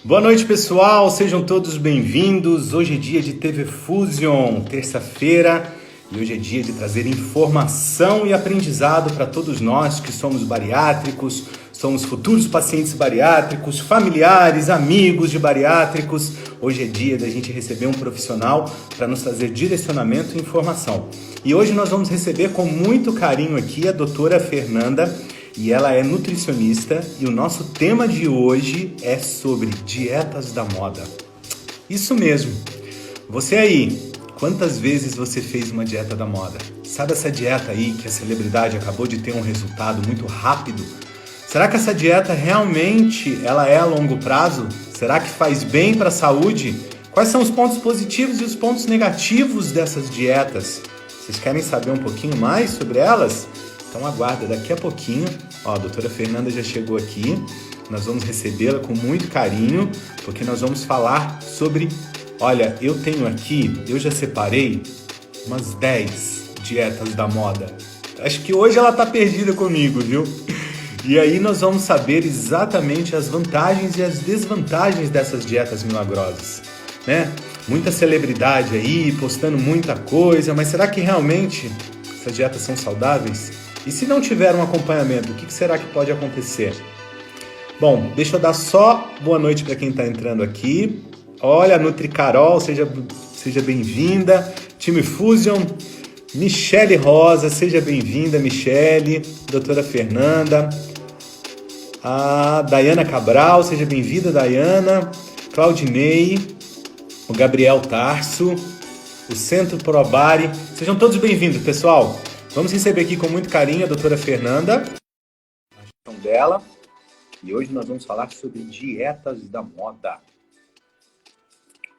Boa noite, pessoal. Sejam todos bem-vindos. Hoje é dia de TV Fusion, terça-feira, e hoje é dia de trazer informação e aprendizado para todos nós que somos bariátricos, somos futuros pacientes bariátricos, familiares, amigos de bariátricos. Hoje é dia da gente receber um profissional para nos trazer direcionamento e informação. E hoje nós vamos receber com muito carinho aqui a doutora Fernanda, e ela é nutricionista, e o nosso tema de hoje é sobre dietas da moda. Isso mesmo. Você aí, quantas vezes você fez uma dieta da moda? Sabe essa dieta aí que a celebridade acabou de ter um resultado muito rápido? Será que essa dieta realmente ela é a longo prazo? Será que faz bem para a saúde? Quais são os pontos positivos e os pontos negativos dessas dietas? Vocês querem saber um pouquinho mais sobre elas? Então aguarda, daqui a pouquinho, ó, a doutora Fernanda já chegou aqui, nós vamos recebê-la com muito carinho, porque nós vamos falar sobre, olha, eu já separei umas 10 dietas da moda. Acho que hoje ela tá perdida comigo, viu? E aí nós vamos saber exatamente as vantagens e as desvantagens dessas dietas milagrosas, né? Muita celebridade aí, postando muita coisa, mas será que realmente essas dietas são saudáveis? E se não tiver um acompanhamento, o que será que pode acontecer? Bom, deixa eu dar só boa noite para quem está entrando aqui. Olha, Nutri Carol, seja bem-vinda. Time Fusion, Michele Rosa, seja bem-vinda, Michele. Doutora Fernanda. A Dayana Cabral, seja bem-vinda, Dayana. Claudinei. O Gabriel Tarso. O Centro Probari. Sejam todos bem-vindos, pessoal. Vamos receber aqui com muito carinho a doutora Fernanda, a gestão dela, e hoje nós vamos falar sobre dietas da moda.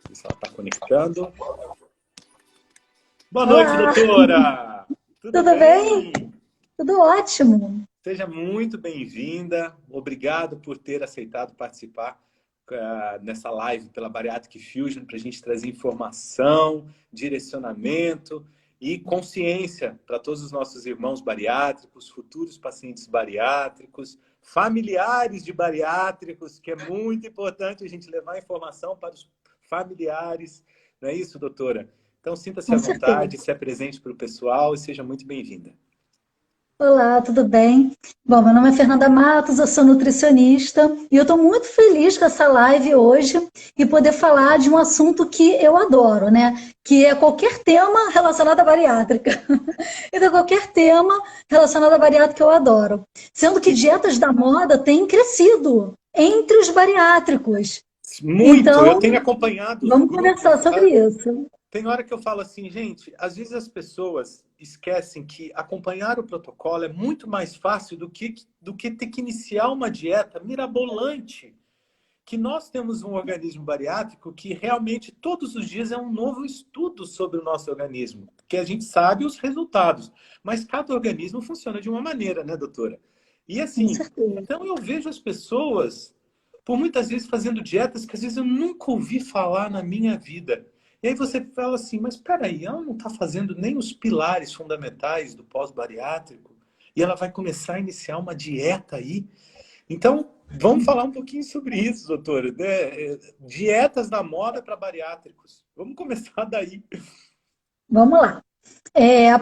Não sei se ela está conectando. Boa noite, Olá, doutora! Tudo tudo bem? bem? Tudo ótimo. Seja muito bem-vinda. Obrigado por ter aceitado participar nessa live pela Bariatric Fusion para a gente trazer informação, direcionamento e consciência para todos os nossos irmãos bariátricos, futuros pacientes bariátricos, familiares de bariátricos, que é muito importante a gente levar informação para os familiares. Não é isso, doutora? Então, sinta-se à Com certeza. vontade, se apresente para o pessoal e seja muito bem-vinda. Olá, tudo bem? Bom, meu nome é Fernanda Matos, eu sou nutricionista e eu estou muito feliz com essa live hoje e poder falar de um assunto que eu adoro, né? Que é qualquer tema relacionado à bariátrica. Então, qualquer tema relacionado à bariátrica eu adoro. Sendo que Que dietas da moda têm crescido entre os bariátricos. muito! Eu Então, tenho acompanhado os vamos conversar grupos. sobre isso. Tem hora que eu falo assim, gente, às vezes as pessoas esquecem que acompanhar o protocolo é muito mais fácil do que ter que iniciar uma dieta mirabolante. Que nós temos um organismo bariátrico que realmente todos os dias é um novo estudo sobre o nosso organismo, porque a gente sabe os resultados, mas cada organismo funciona de uma maneira, né, doutora? E Com assim, certeza. então eu vejo as pessoas, por muitas vezes, fazendo dietas que às vezes eu nunca ouvi falar na minha vida. E aí você fala assim, mas peraí, ela não está fazendo nem os pilares fundamentais do pós-bariátrico, e ela vai começar a iniciar uma dieta aí. Então, vamos falar um pouquinho sobre isso, doutora, né? Dietas da moda para bariátricos. Vamos começar daí. Vamos lá.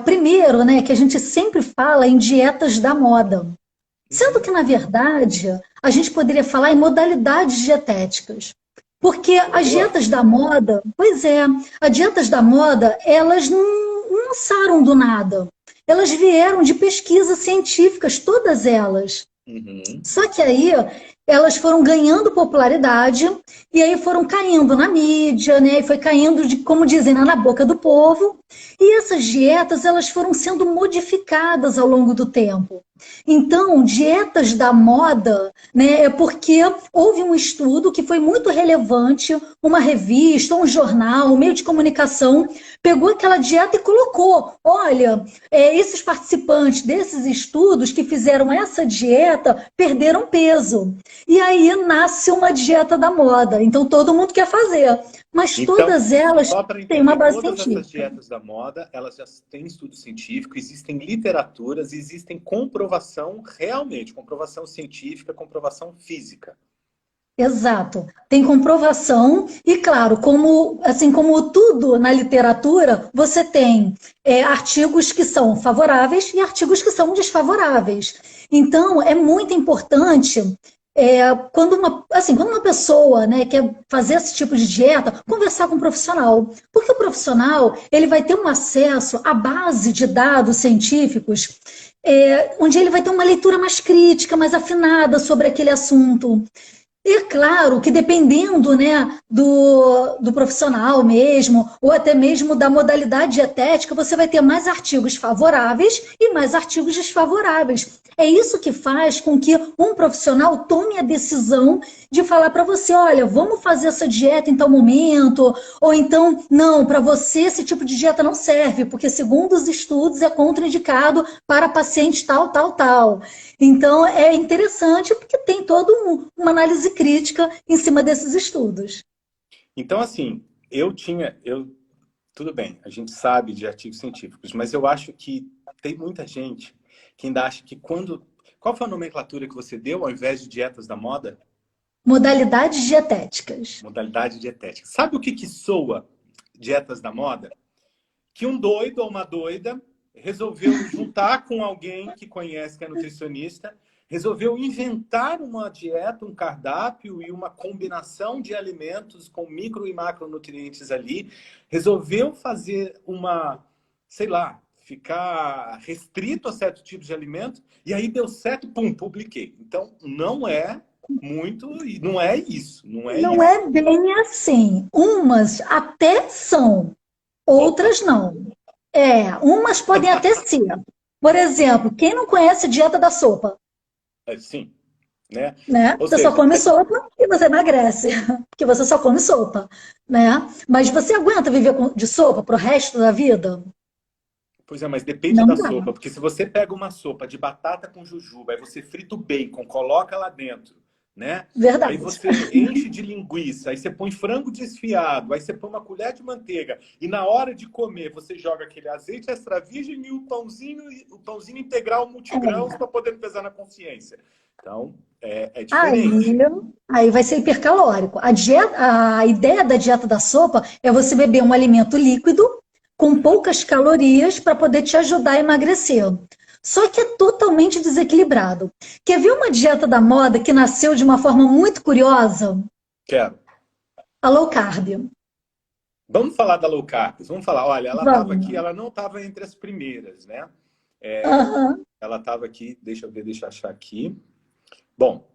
Primeiro, né, que a gente sempre fala em dietas da moda. Sendo Uhum. que, na verdade, a gente poderia falar em modalidades dietéticas. Porque as Boa. dietas da moda, pois é, as dietas da moda, elas não lançaram do nada. Elas vieram de pesquisas científicas, todas elas. Uhum. Só que aí elas foram ganhando popularidade e aí foram caindo na mídia, né? E foi caindo, como dizem, na boca do povo. E essas dietas elas foram sendo modificadas ao longo do tempo. Então, dietas da moda, né, é porque houve um estudo que foi muito relevante, uma revista, um jornal, um meio de comunicação, pegou aquela dieta e colocou, olha, esses participantes desses estudos que fizeram essa dieta perderam peso. E aí nasce uma dieta da moda. Então, todo mundo quer fazer. Mas Então, todas elas só para têm uma entender, base todas essas científica. dietas da moda, elas já têm estudo científico, existem literaturas, existem comprovação realmente, comprovação científica, comprovação física. Exato. Tem comprovação e, claro, como, assim como tudo na literatura, você tem artigos que são favoráveis e artigos que são desfavoráveis. Então, é muito importante quando uma pessoa, né, quer fazer esse tipo de dieta, conversar com um profissional. Porque o profissional ele vai ter um acesso à base de dados científicos, onde ele vai ter uma leitura mais crítica, mais afinada sobre aquele assunto. E claro que dependendo, né, do profissional mesmo, ou até mesmo da modalidade dietética, você vai ter mais artigos favoráveis e mais artigos desfavoráveis. É isso que faz com que um profissional tome a decisão de falar para você, olha, vamos fazer essa dieta em tal momento, ou então, não, para você esse tipo de dieta não serve, porque segundo os estudos é contraindicado para pacientes tal, tal, tal. Então, é interessante porque tem toda uma análise crítica em cima desses estudos. Então, assim, tudo bem, a gente sabe de artigos científicos, mas eu acho que tem muita gente que ainda acha que Qual foi a nomenclatura que você deu ao invés de dietas da moda? Modalidades dietéticas. Modalidade dietética. Sabe o que soa dietas da moda? Que um doido ou uma doida resolveu juntar com alguém que conhece, que é nutricionista, resolveu inventar uma dieta, um cardápio e uma combinação de alimentos com micro e macronutrientes ali, resolveu fazer sei lá, ficar restrito a certo tipo de alimento, e aí deu certo, pum, publiquei. Então, não é não é isso, não é Não isso. é bem assim. Umas até são, Opa, outras não. Umas podem até ser. Por exemplo, quem não conhece a dieta da sopa? sim, né? Né? Ou Você só seja, come sopa e você emagrece, porque você só come sopa, né? Mas você aguenta viver de sopa pro resto da vida? pois é, mas depende Não da dá. sopa, porque se você pega uma sopa de batata com jujuba, aí você frita o bacon, coloca lá dentro, né? Aí Verdade. você enche de linguiça, aí você põe frango desfiado, aí você põe uma colher de manteiga, e na hora de comer você joga aquele azeite extra virgem e o pãozinho integral multigrãos para poder pesar na consciência. Então, é Aí, diferente. aí vai ser hipercalórico. A ideia da dieta da sopa é você beber um alimento líquido com poucas calorias para poder te ajudar a emagrecer. Só que é totalmente desequilibrado. Quer ver uma dieta da moda que nasceu de uma forma muito curiosa? Quero. A low carb. Vamos falar da low carb. Vamos falar, olha, ela estava aqui, Vamos. ela não estava entre as primeiras, né? Aham. Ela estava aqui, deixa eu ver, deixa eu achar aqui. Bom,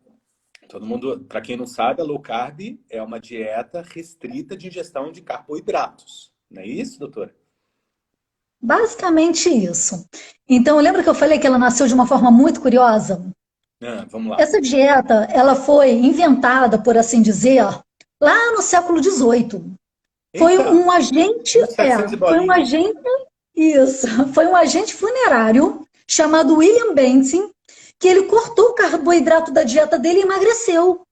todo mundo, para quem não sabe, a low carb é uma dieta restrita de ingestão de carboidratos. Não é isso, doutora? Basicamente isso. Então, lembra que eu falei que ela nasceu de uma forma muito curiosa? Vamos lá. Essa dieta, ela foi inventada, por assim dizer, lá no século XVIII. Foi Eita, um agente, 1700 e foi um bolinha. agente, isso, foi um agente funerário chamado William Benton, que ele cortou o carboidrato da dieta dele e emagreceu.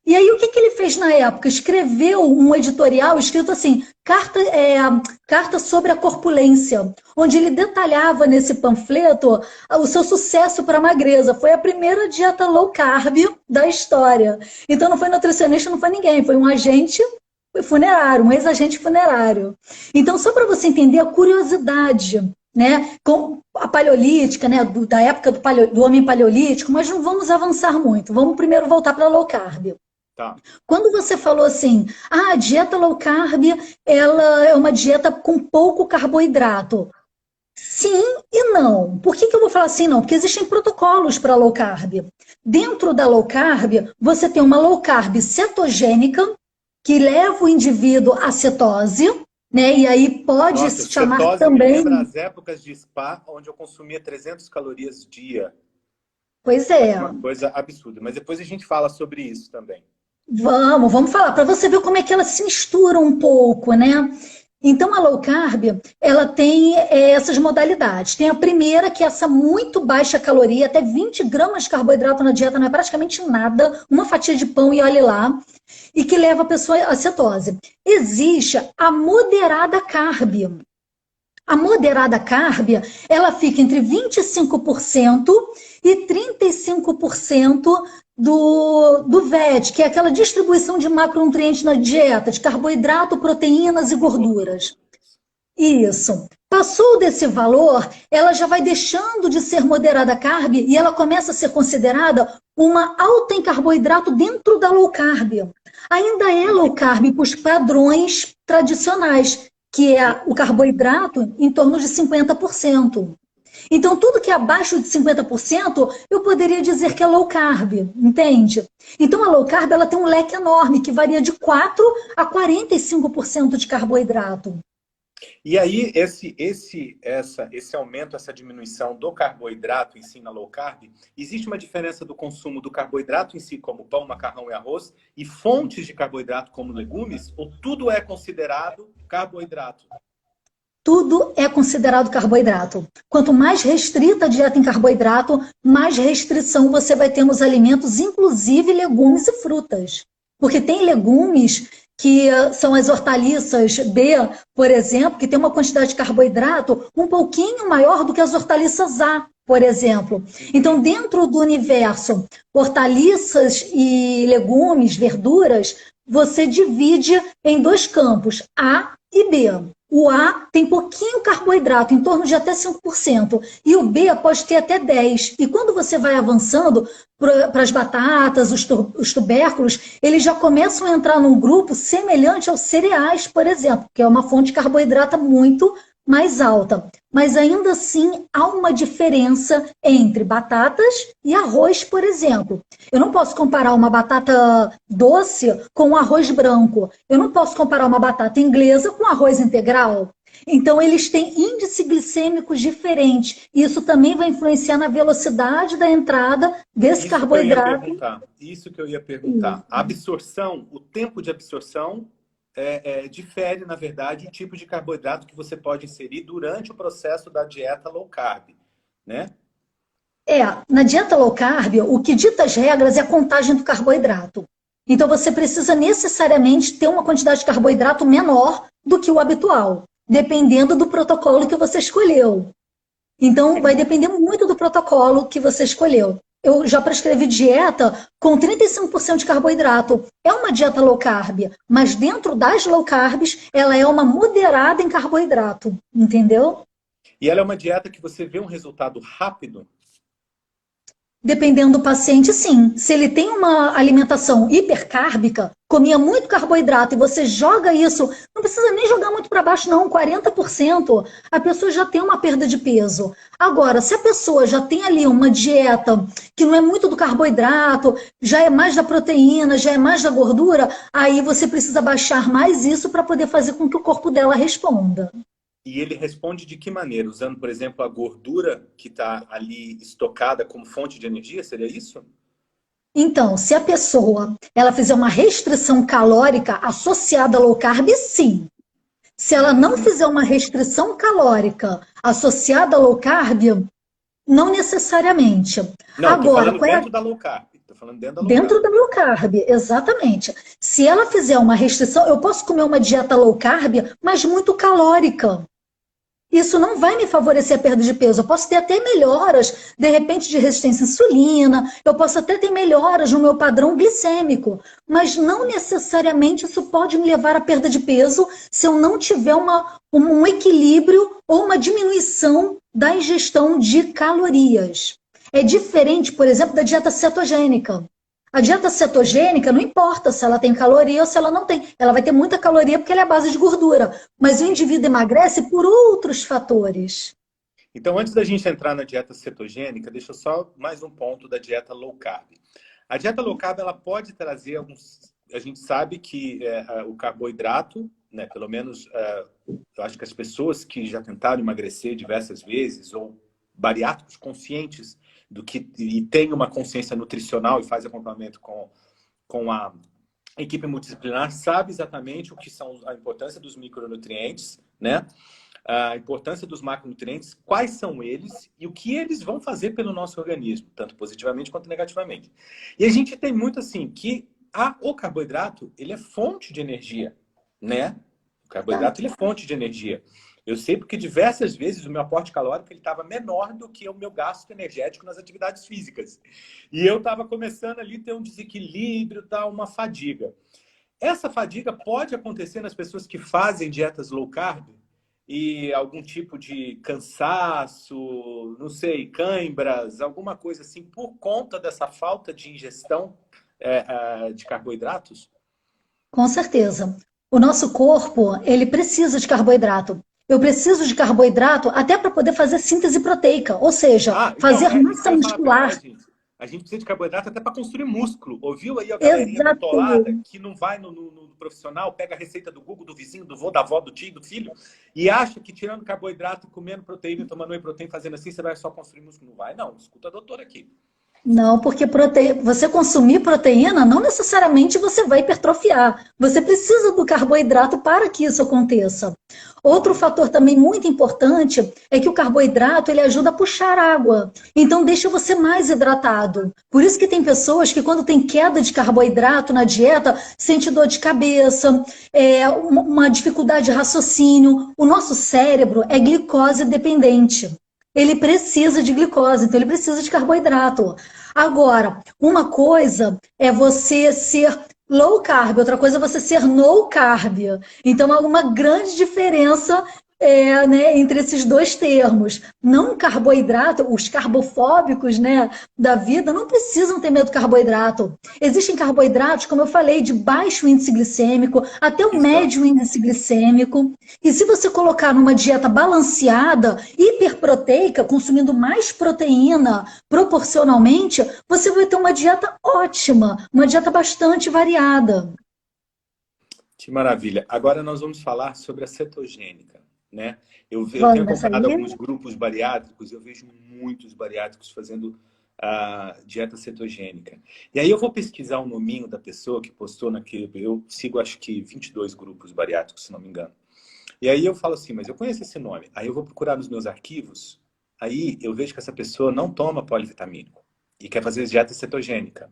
E aí, o que que ele fez na época? Escreveu um editorial escrito assim, Carta sobre a Corpulência, onde ele detalhava nesse panfleto o seu sucesso para a magreza. Foi a primeira dieta low carb da história. Então, não foi nutricionista, não foi ninguém, foi um agente funerário, um ex-agente funerário. Então, só para você entender a curiosidade, né, com a paleolítica, né, da época do homem paleolítico, mas não vamos avançar muito. Vamos primeiro voltar para a low carb. Tá. Quando você falou assim, a dieta low carb, ela é uma dieta com pouco carboidrato. Sim e não. Por que eu vou falar assim não? Porque existem protocolos para low carb. Dentro da low carb, você tem uma low carb cetogênica, que leva o indivíduo à cetose, né? E aí pode Nossa, se chamar cetose me lembra também. as épocas de spa, onde eu consumia 300 calorias dia. Pois Era é, uma coisa absurda. Mas depois a gente fala sobre isso também. vamos falar, para você ver como é que ela se mistura um pouco, né? Então, a low carb, ela tem essas modalidades. Tem a primeira, que é essa muito baixa caloria, até 20 gramas de carboidrato na dieta não é praticamente nada, uma fatia de pão e olhe lá, e que leva a pessoa à cetose. Existe a moderada carb. A moderada carb, ela fica entre 25% e 35% do VET, que é aquela distribuição de macronutrientes na dieta, de carboidrato, proteínas e gorduras. Isso. Passou desse valor, ela já vai deixando de ser moderada carb e ela começa a ser considerada uma alta em carboidrato dentro da low carb. Ainda é low carb para os padrões tradicionais, que é o carboidrato em torno de 50%. Então, tudo que é abaixo de 50%, eu poderia dizer que é low carb, entende? Então, a low carb ela tem um leque enorme, que varia de 4% a 45% de carboidrato. E aí, esse aumento, essa diminuição do carboidrato em si na low carb, existe uma diferença do consumo do carboidrato em si, como pão, macarrão e arroz, e fontes de carboidrato como legumes, ou tudo é considerado carboidrato? Tudo é considerado carboidrato. Quanto mais restrita a dieta em carboidrato, mais restrição você vai ter nos alimentos, inclusive legumes e frutas. Porque tem legumes que são as hortaliças B, por exemplo, que tem uma quantidade de carboidrato um pouquinho maior do que as hortaliças A, por exemplo. Então, dentro do universo hortaliças e legumes, verduras, você divide em dois campos, A e B. O A tem pouquinho carboidrato, em torno de até 5%, e o B pode ter até 10%. E quando você vai avançando para as batatas, os tubérculos, eles já começam a entrar num grupo semelhante aos cereais, por exemplo, que é uma fonte de carboidrato muito mais alta. Mas ainda assim há uma diferença entre batatas e arroz, por exemplo. Eu não posso comparar uma batata doce com um arroz branco. Eu não posso comparar uma batata inglesa com arroz integral. Então, eles têm índices glicêmicos diferentes. Isso também vai influenciar na velocidade da entrada desse carboidrato. Isso que eu ia perguntar. A absorção, o tempo de absorção difere, na verdade, o tipo de carboidrato que você pode inserir durante o processo da dieta low carb, né? Na dieta low carb, o que dita as regras é a contagem do carboidrato. Então, você precisa necessariamente ter uma quantidade de carboidrato menor do que o habitual, dependendo do protocolo que você escolheu. Então, vai depender muito do protocolo que você escolheu. Eu já prescrevi dieta com 35% de carboidrato. É uma dieta low carb, mas dentro das low carbs, ela é uma moderada em carboidrato, entendeu? E ela é uma dieta que você vê um resultado rápido? Dependendo do paciente, sim. Se ele tem uma alimentação hipercárbica, comia muito carboidrato e você joga isso, não precisa nem jogar muito para baixo não, 40%, a pessoa já tem uma perda de peso. Agora, se a pessoa já tem ali uma dieta que não é muito do carboidrato, já é mais da proteína, já é mais da gordura, aí você precisa baixar mais isso para poder fazer com que o corpo dela responda. E ele responde de que maneira? Usando, por exemplo, a gordura que está ali estocada como fonte de energia? Seria isso? Então, se a pessoa ela fizer uma restrição calórica associada a low carb, sim. Se ela não fizer uma restrição calórica associada a low carb, não necessariamente. Não, agora, estou falando dentro da low carb. Estou falando dentro da low carb, exatamente. Se ela fizer uma restrição, eu posso comer uma dieta low carb, mas muito calórica. Isso não vai me favorecer a perda de peso. Eu posso ter até melhoras, de repente, de resistência à insulina, eu posso até ter melhoras no meu padrão glicêmico, mas não necessariamente isso pode me levar à perda de peso se eu não tiver um equilíbrio ou uma diminuição da ingestão de calorias. É diferente, por exemplo, da dieta cetogênica. A dieta cetogênica não importa se ela tem caloria ou se ela não tem. Ela vai ter muita caloria porque ela é a base de gordura. Mas o indivíduo emagrece por outros fatores. Então, antes da gente entrar na dieta cetogênica, deixa eu só mais um ponto da dieta low carb. A dieta low carb, ela pode trazer alguns... A gente sabe que o carboidrato, né, pelo menos, eu acho que as pessoas que já tentaram emagrecer diversas vezes, ou bariátricos conscientes, e tem uma consciência nutricional e faz acompanhamento com a equipe multidisciplinar, sabe exatamente o que são a importância dos micronutrientes, né? A importância dos macronutrientes, quais são eles e o que eles vão fazer pelo nosso organismo, tanto positivamente quanto negativamente. E a gente tem muito assim, que o carboidrato, ele é fonte de energia, né? O carboidrato, ele é fonte de energia. Eu sei porque diversas vezes o meu aporte calórico estava menor do que o meu gasto energético nas atividades físicas. E eu estava começando ali a ter um desequilíbrio, tal, uma fadiga. Essa fadiga pode acontecer nas pessoas que fazem dietas low carb e algum tipo de cansaço, não sei, cãibras, alguma coisa assim, por conta dessa falta de ingestão de carboidratos? Com certeza. O nosso corpo, ele precisa de carboidrato. Eu preciso de carboidrato até para poder fazer síntese proteica, ou seja, Ah, então, fazer isso que massa eu ia falar para muscular. trás, gente. A gente precisa de carboidrato até para construir músculo. Ouviu aí a galerinha bitolada Exato. que não vai no profissional, pega a receita do Google, do vizinho, do vô, da avó, do tio, do filho, e acha que tirando carboidrato, comendo proteína, tomando whey protein, fazendo assim, você vai só construir músculo. Não vai, não. Escuta a doutora aqui. Não, porque você consumir proteína, não necessariamente você vai hipertrofiar. Você precisa do carboidrato para que isso aconteça. Outro fator também muito importante é que o carboidrato ele ajuda a puxar água. Então deixa você mais hidratado. Por isso que tem pessoas que quando tem queda de carboidrato na dieta, sente dor de cabeça, uma dificuldade de raciocínio. O nosso cérebro é glicose dependente. Ele precisa de glicose, então ele precisa de carboidrato. Agora, uma coisa é você ser low carb, outra coisa é você ser no carb. Então, há uma grande diferença né, entre esses dois termos. Não carboidrato, os carbofóbicos, né, da vida não precisam ter medo do carboidrato. Existem carboidratos, como eu falei, de baixo índice glicêmico, até o Exato. médio índice glicêmico. E se você colocar numa dieta balanceada, hiperproteica, consumindo mais proteína proporcionalmente, você vai ter uma dieta ótima, uma dieta bastante variada. Que maravilha. Agora nós vamos falar sobre a cetogênica, né? Eu tenho Vamos nessa acompanhado aí? alguns grupos bariátricos, eu vejo muitos bariátricos fazendo a dieta cetogênica. E aí eu vou pesquisar o nominho da pessoa que postou naquele... Eu sigo acho que 22 grupos bariátricos, se não me engano. E aí eu falo assim, mas eu conheço esse nome. Aí eu vou procurar nos meus arquivos, aí eu vejo que essa pessoa não toma polivitamínico e quer fazer dieta cetogênica,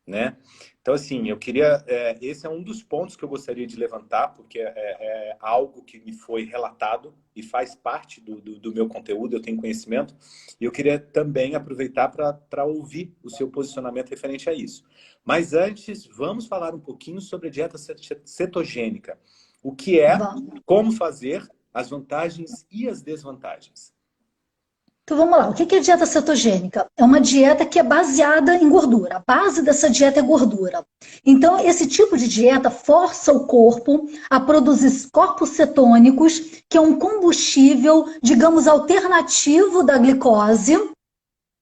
né? Então, assim, eu queria... esse é um dos pontos que eu gostaria de levantar, porque é algo que me foi relatado e faz parte do meu conteúdo, eu tenho conhecimento, e eu queria também aproveitar para ouvir o seu posicionamento referente a isso. Mas antes, vamos falar um pouquinho sobre a dieta cetogênica. O que é, Vamos. como fazer, as vantagens e as desvantagens. Então vamos lá, o que é dieta cetogênica? É uma dieta que é baseada em gordura. A base dessa dieta é gordura. Então, esse tipo de dieta força o corpo a produzir corpos cetônicos, que é um combustível, digamos, alternativo da glicose,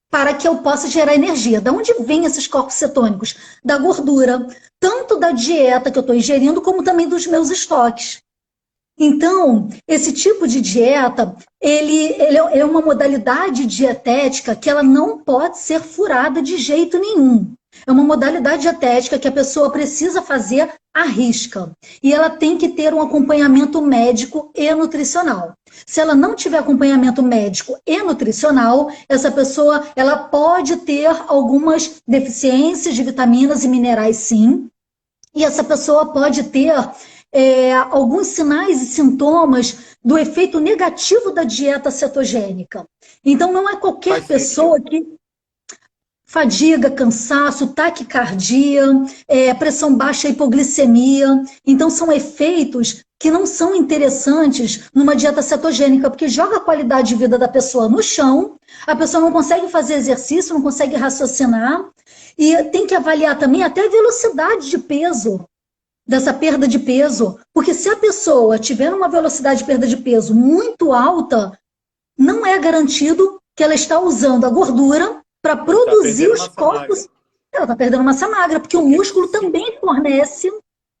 para que eu possa gerar energia. Da onde vêm esses corpos cetônicos? Da gordura, tanto da dieta que eu estou ingerindo, como também dos meus estoques. Então, esse tipo de dieta, ele é uma modalidade dietética que ela não pode ser furada de jeito nenhum. É uma modalidade dietética que a pessoa precisa fazer à risca. E ela tem que ter um acompanhamento médico e nutricional. Se ela não tiver acompanhamento médico e nutricional, essa pessoa ela pode ter algumas deficiências de vitaminas e minerais, sim. E essa pessoa pode ter alguns sinais e sintomas do efeito negativo da dieta cetogênica. Então, não é qualquer Faz sentido. pessoa que fadiga, cansaço, taquicardia, pressão baixa, hipoglicemia. Então, são efeitos que não são interessantes numa dieta cetogênica, porque joga a qualidade de vida da pessoa no chão, a pessoa não consegue fazer exercício, não consegue raciocinar, e tem que avaliar também até a velocidade de peso dessa perda de peso, porque se a pessoa tiver uma velocidade de perda de peso muito alta, não é garantido que ela está usando a gordura para Tá produzir perdendo os massa magra. corpos. Ela está perdendo massa magra, porque o Porque músculo se também fornece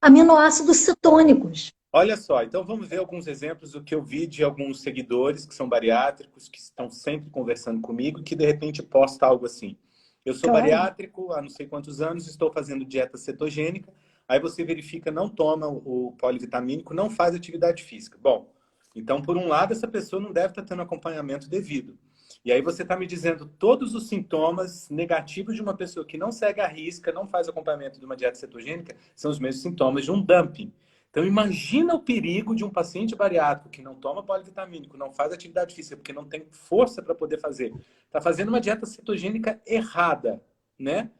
aminoácidos cetônicos. Olha só, então vamos ver alguns exemplos do que eu vi de alguns seguidores que são bariátricos, que estão sempre conversando comigo, que de repente posta algo assim. Eu sou Claro. bariátrico há não sei quantos anos, estou fazendo dieta cetogênica, aí você verifica, não toma o polivitamínico, não faz atividade física. Bom, então por um lado essa pessoa não deve estar tendo acompanhamento devido. E aí você está me dizendo todos os sintomas negativos de uma pessoa que não segue a risca, não faz acompanhamento de uma dieta cetogênica, são os mesmos sintomas de um dumping. Então, imagina o perigo de um paciente bariátrico que não toma polivitamínico, não faz atividade física, porque não tem força para poder fazer. Está fazendo uma dieta cetogênica errada, né?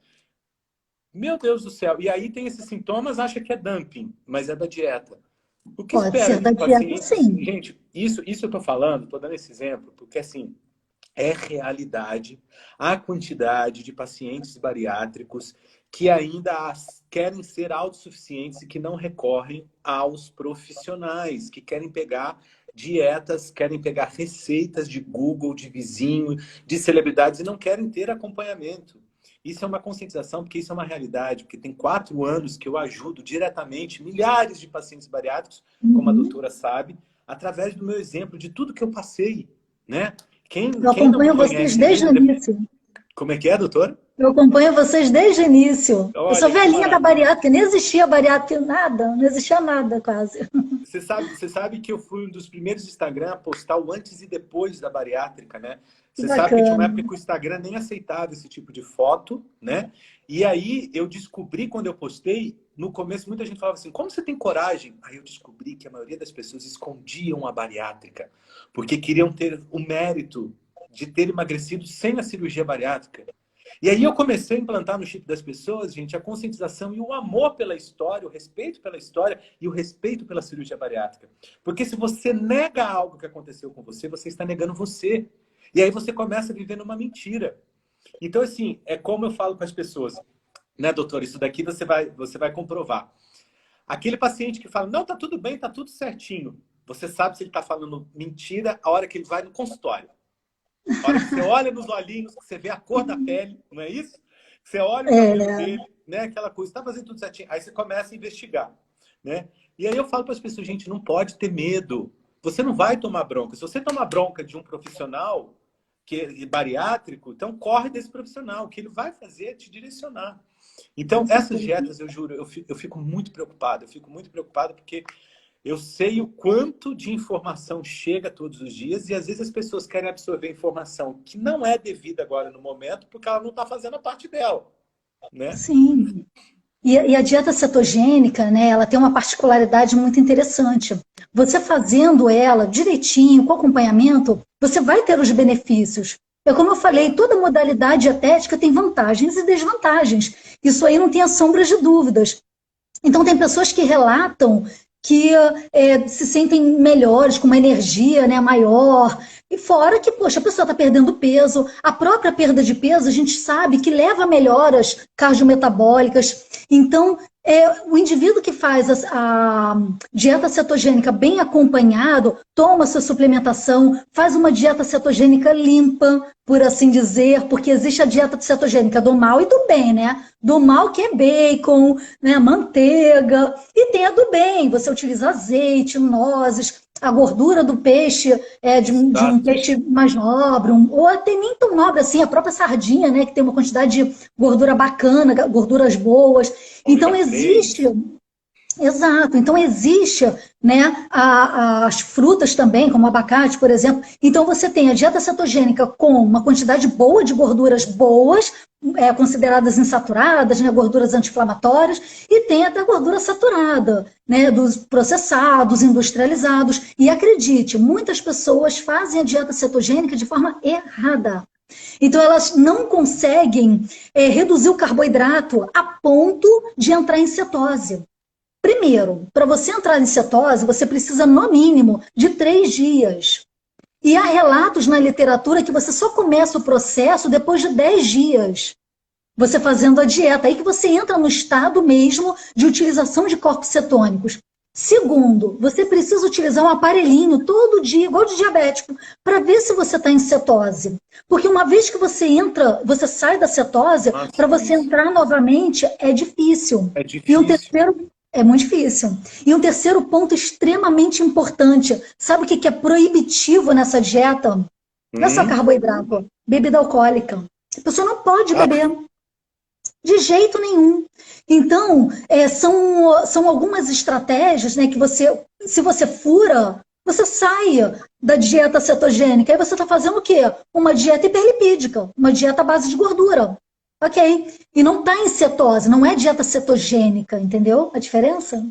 Meu Deus do céu. E aí tem esses sintomas, acha que é dumping, mas é da dieta. O que Pode espera ser de da um dieta, paciente? sim. Gente, isso eu estou falando, estou dando esse exemplo, porque assim, é realidade a quantidade de pacientes bariátricos que ainda querem ser autossuficientes e que não recorrem aos profissionais, que querem pegar dietas, querem pegar receitas de Google, de vizinho, de celebridades e não querem ter acompanhamento. Isso é uma conscientização, porque isso é uma realidade, porque tem 4 anos que eu ajudo diretamente milhares de pacientes bariátricos, como a Uhum. doutora sabe, através do meu exemplo, de tudo que eu passei, né? Eu Quem não me acompanho vocês conhece desde o ainda... início. Como é que é, doutora? Eu acompanho vocês desde o início. Eu sou Olha que velhinha da maravilha. bariátrica, nem existia bariátrica, nada, não existia nada quase. Você sabe que eu fui um dos primeiros Instagram a postar o antes e depois da bariátrica, né? Que Você sabe que tinha uma bacana. época que o Instagram nem aceitava esse tipo de foto, né? E aí eu descobri quando eu postei, no começo muita gente falava assim, como você tem coragem? Aí eu descobri que a maioria das pessoas escondiam a bariátrica, porque queriam ter o mérito de ter emagrecido sem a cirurgia bariátrica. E aí eu comecei a implantar no chip das pessoas, gente, a conscientização e o amor pela história, o respeito pela história e o respeito pela cirurgia bariátrica. Porque se você nega algo que aconteceu com você, você está negando você. E aí você começa a viver numa mentira. Então, assim, é como eu falo com as pessoas, né, doutor? Isso daqui você vai comprovar. Aquele paciente que fala, não, tá tudo bem, tá tudo certinho. Você sabe se ele está falando mentira a hora que ele vai no consultório. A hora que você olha nos olhinhos, que você vê a cor da pele, não é isso? Que você olha o cabelo É, dele, né? Aquela coisa, está fazendo tudo certinho. Aí você começa a investigar, né? E aí eu falo para as pessoas, gente, não pode ter medo. Você não vai tomar bronca. Se você tomar bronca de um profissional que é bariátrico, então corre desse profissional. O que ele vai fazer é te direcionar. com Então, essas certeza. dietas, eu juro, eu fico muito preocupado. Eu fico muito preocupado porque eu sei o quanto de informação chega todos os dias e às vezes as pessoas querem absorver informação que não é devida agora no momento porque ela não está fazendo a parte dela, né? Sim. E a dieta cetogênica, né, ela tem uma particularidade muito interessante. Você fazendo ela direitinho, com acompanhamento, você vai ter os benefícios. É como eu falei, É, toda modalidade dietética tem vantagens e desvantagens. Isso aí não tem sombras de dúvidas. Então, tem pessoas que relatam que se sentem melhores, com uma energia, né, maior. E fora que, poxa, a pessoa está perdendo peso. A própria perda de peso, a gente sabe que leva a melhoras cardiometabólicas. Então, o indivíduo que faz a dieta cetogênica bem acompanhado, toma sua suplementação, faz uma dieta cetogênica limpa, por assim dizer, porque existe a dieta cetogênica do mal e do bem, né? Do mal que é bacon, né, manteiga, e tem a do bem, você utiliza azeite, nozes, a gordura do peixe de um exato. peixe mais nobre, ou até nem tão nobre assim, a própria sardinha, né, que tem uma quantidade de gordura bacana, gorduras boas. Então Ômega existe, 3. exato, então existe, né, as frutas também, como o abacate, por exemplo. Então você tem a dieta cetogênica com uma quantidade boa de gorduras boas, consideradas insaturadas, né, gorduras anti-inflamatórias, e tem até gordura saturada, né, dos processados, industrializados. E acredite, muitas pessoas fazem a dieta cetogênica de forma errada. Então, elas não conseguem reduzir o carboidrato a ponto de entrar em cetose. Primeiro, para você entrar em cetose, você precisa, no mínimo, de 3 dias. E há relatos na literatura que você só começa o processo depois de 10 dias. Você fazendo a dieta, aí que você entra no estado mesmo de utilização de corpos cetônicos. Segundo, você precisa utilizar um aparelhinho todo dia, igual de diabético, para ver se você está em cetose. Porque uma vez que você entra, você sai da cetose, Nossa, para você difícil. entrar novamente é difícil. É E um difícil. terceiro, é muito difícil. E um terceiro ponto extremamente importante, sabe o que é proibitivo nessa dieta? Não é só Hum? carboidrato, bebida alcoólica. A pessoa não pode Ah, beber. De jeito nenhum. Então, são algumas estratégias, né, que você, se você fura, você sai da dieta cetogênica. Aí você está fazendo o quê? Uma dieta hiperlipídica, uma dieta à base de gordura. Ok. E não está em cetose, não é dieta cetogênica, entendeu a diferença?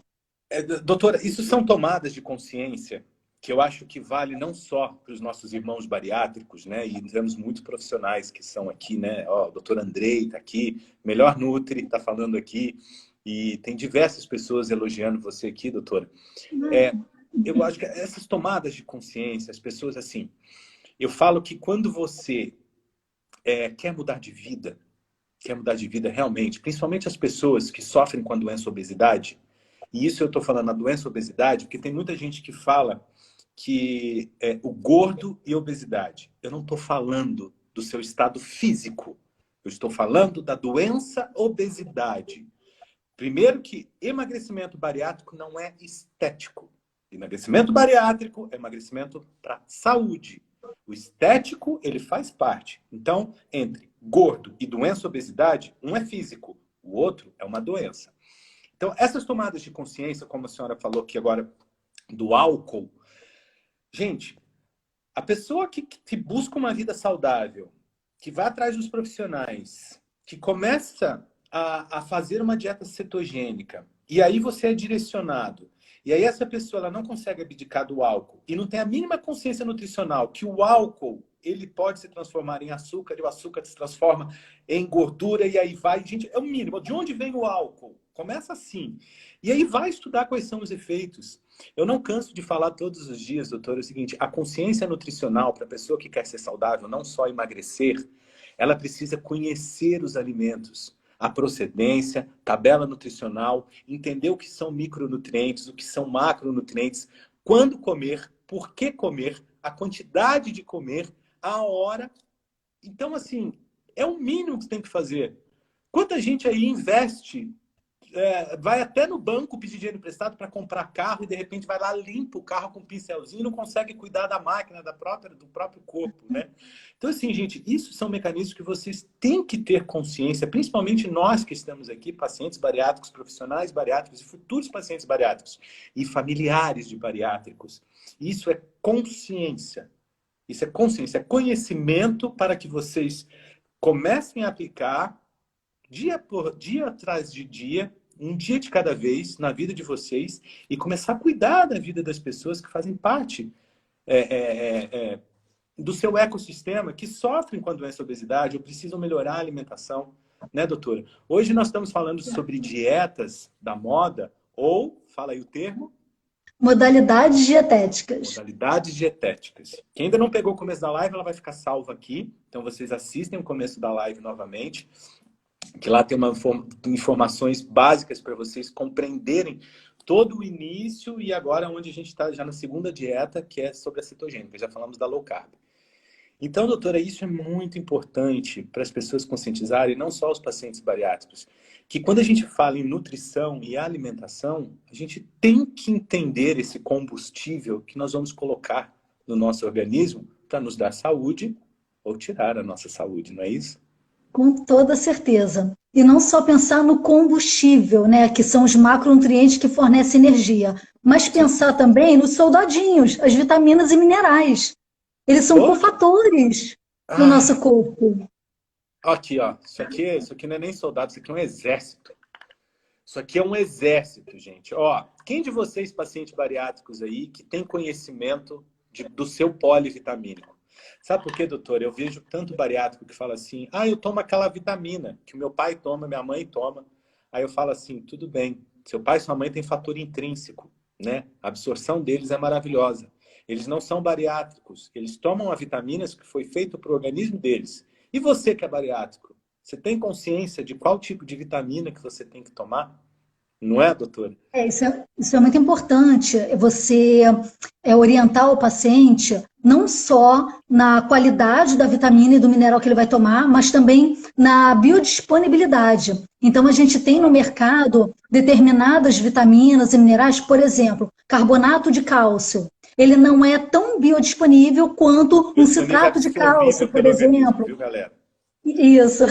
Doutora, isso são tomadas de consciência que eu acho que vale não só para os nossos irmãos bariátricos, né? E temos muitos profissionais que são aqui, né? Ó, o doutor Andrei está aqui, melhor Nutri está falando aqui, e tem diversas pessoas elogiando você aqui, doutora. Eu acho que essas tomadas de consciência, as pessoas assim, eu falo que quando você quer mudar de vida, realmente, principalmente as pessoas que sofrem com a doença obesidade, e isso eu estou falando a doença obesidade, porque tem muita gente que fala que o gordo e obesidade. Eu não estou falando do seu estado físico, eu estou falando da doença obesidade. Primeiro que emagrecimento bariátrico não é estético. Emagrecimento bariátrico é emagrecimento para saúde. O estético, ele faz parte. Então, entre gordo e doença obesidade, um é físico, o outro é uma doença. Então, essas tomadas de consciência, como a senhora falou aqui agora, do álcool, gente, a pessoa que busca uma vida saudável, que vai atrás dos profissionais, que começa a fazer uma dieta cetogênica, e aí você é direcionado, e aí essa pessoa ela não consegue abdicar do álcool, e não tem a mínima consciência nutricional que o álcool ele pode se transformar em açúcar, e o açúcar se transforma em gordura, e aí vai... Gente, é o mínimo. De onde vem o álcool? Começa assim. E aí vai estudar quais são os efeitos. Eu não canso de falar todos os dias, doutor, é o seguinte, a consciência nutricional para a pessoa que quer ser saudável, não só emagrecer, ela precisa conhecer os alimentos, a procedência, tabela nutricional, entender o que são micronutrientes, o que são macronutrientes, quando comer, por que comer, a quantidade de comer, a hora. Então, assim, é o mínimo que você tem que fazer. Quanta gente aí investe, vai até no banco pedir dinheiro emprestado para comprar carro e de repente vai lá, limpa o carro com um pincelzinho e não consegue cuidar da máquina, do próprio corpo, né? Então, assim, gente, isso são mecanismos que vocês têm que ter consciência, principalmente nós que estamos aqui, pacientes bariátricos, profissionais bariátricos e futuros pacientes bariátricos e familiares de bariátricos. Isso é consciência. Isso é consciência, é conhecimento para que vocês comecem a aplicar dia por dia, atrás de dia, um dia de cada vez na vida de vocês e começar a cuidar da vida das pessoas que fazem parte do seu ecossistema, que sofrem com a doença obesidade ou precisam melhorar a alimentação, né, doutora? Hoje nós estamos falando sobre dietas da moda ou, fala aí o termo, Modalidades dietéticas. modalidades dietéticas. Quem ainda não pegou o começo da live, ela vai ficar salva aqui. Então, vocês assistem o começo da live novamente, que lá tem informações básicas para vocês compreenderem todo o início e agora onde a gente está já na segunda dieta, que é sobre a cetogênica. Já falamos da low carb. Então, doutora, isso é muito importante para as pessoas conscientizarem, não só os pacientes bariátricos, que quando a gente fala em nutrição e alimentação, a gente tem que entender esse combustível que nós vamos colocar no nosso organismo para nos dar saúde ou tirar a nossa saúde, não é isso? Com toda certeza. E não só pensar no combustível, né, que são os macronutrientes que fornecem energia, mas pensar também nos soldadinhos, as vitaminas e minerais. Eles são cofatores do nosso corpo. Aqui, ó. Isso aqui não é nem soldado, isso aqui é um exército. Isso aqui é um exército, gente. Ó, quem de vocês, pacientes bariátricos aí, que tem conhecimento do seu polivitamínico? Sabe por quê, doutor? Eu vejo tanto bariátrico que fala assim, eu tomo aquela vitamina que o meu pai toma, minha mãe toma. Aí eu falo assim, tudo bem, seu pai e sua mãe têm fator intrínseco, né? A absorção deles é maravilhosa. Eles não são bariátricos, eles tomam as vitaminas que foi feito para o organismo deles. E você que é bariátrico, você tem consciência de qual tipo de vitamina que você tem que tomar? Não é, doutora? Isso é muito importante, você orientar o paciente não só na qualidade da vitamina e do mineral que ele vai tomar, mas também na biodisponibilidade. Então, a gente tem no mercado determinadas vitaminas e minerais, por exemplo, carbonato de cálcio. Ele não é tão biodisponível quanto um citrato de cálcio, por exemplo. Viu, galera? Isso,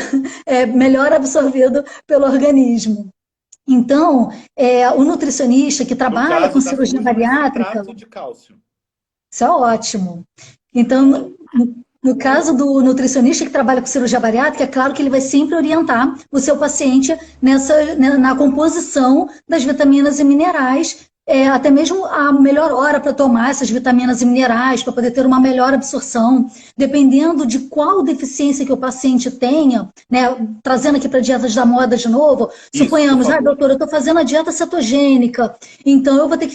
é melhor absorvido pelo organismo. Então, o nutricionista que trabalha com cirurgia bariátrica... Citrato de cálcio. Isso é ótimo. Então, No caso do nutricionista que trabalha com cirurgia bariátrica, é claro que ele vai sempre orientar o seu paciente na composição das vitaminas e minerais, até mesmo a melhor hora para tomar essas vitaminas e minerais, para poder ter uma melhor absorção, dependendo de qual deficiência que o paciente tenha, né, trazendo aqui para dietas da moda de novo, Isso, suponhamos, doutora, eu estou fazendo a dieta cetogênica, então eu vou ter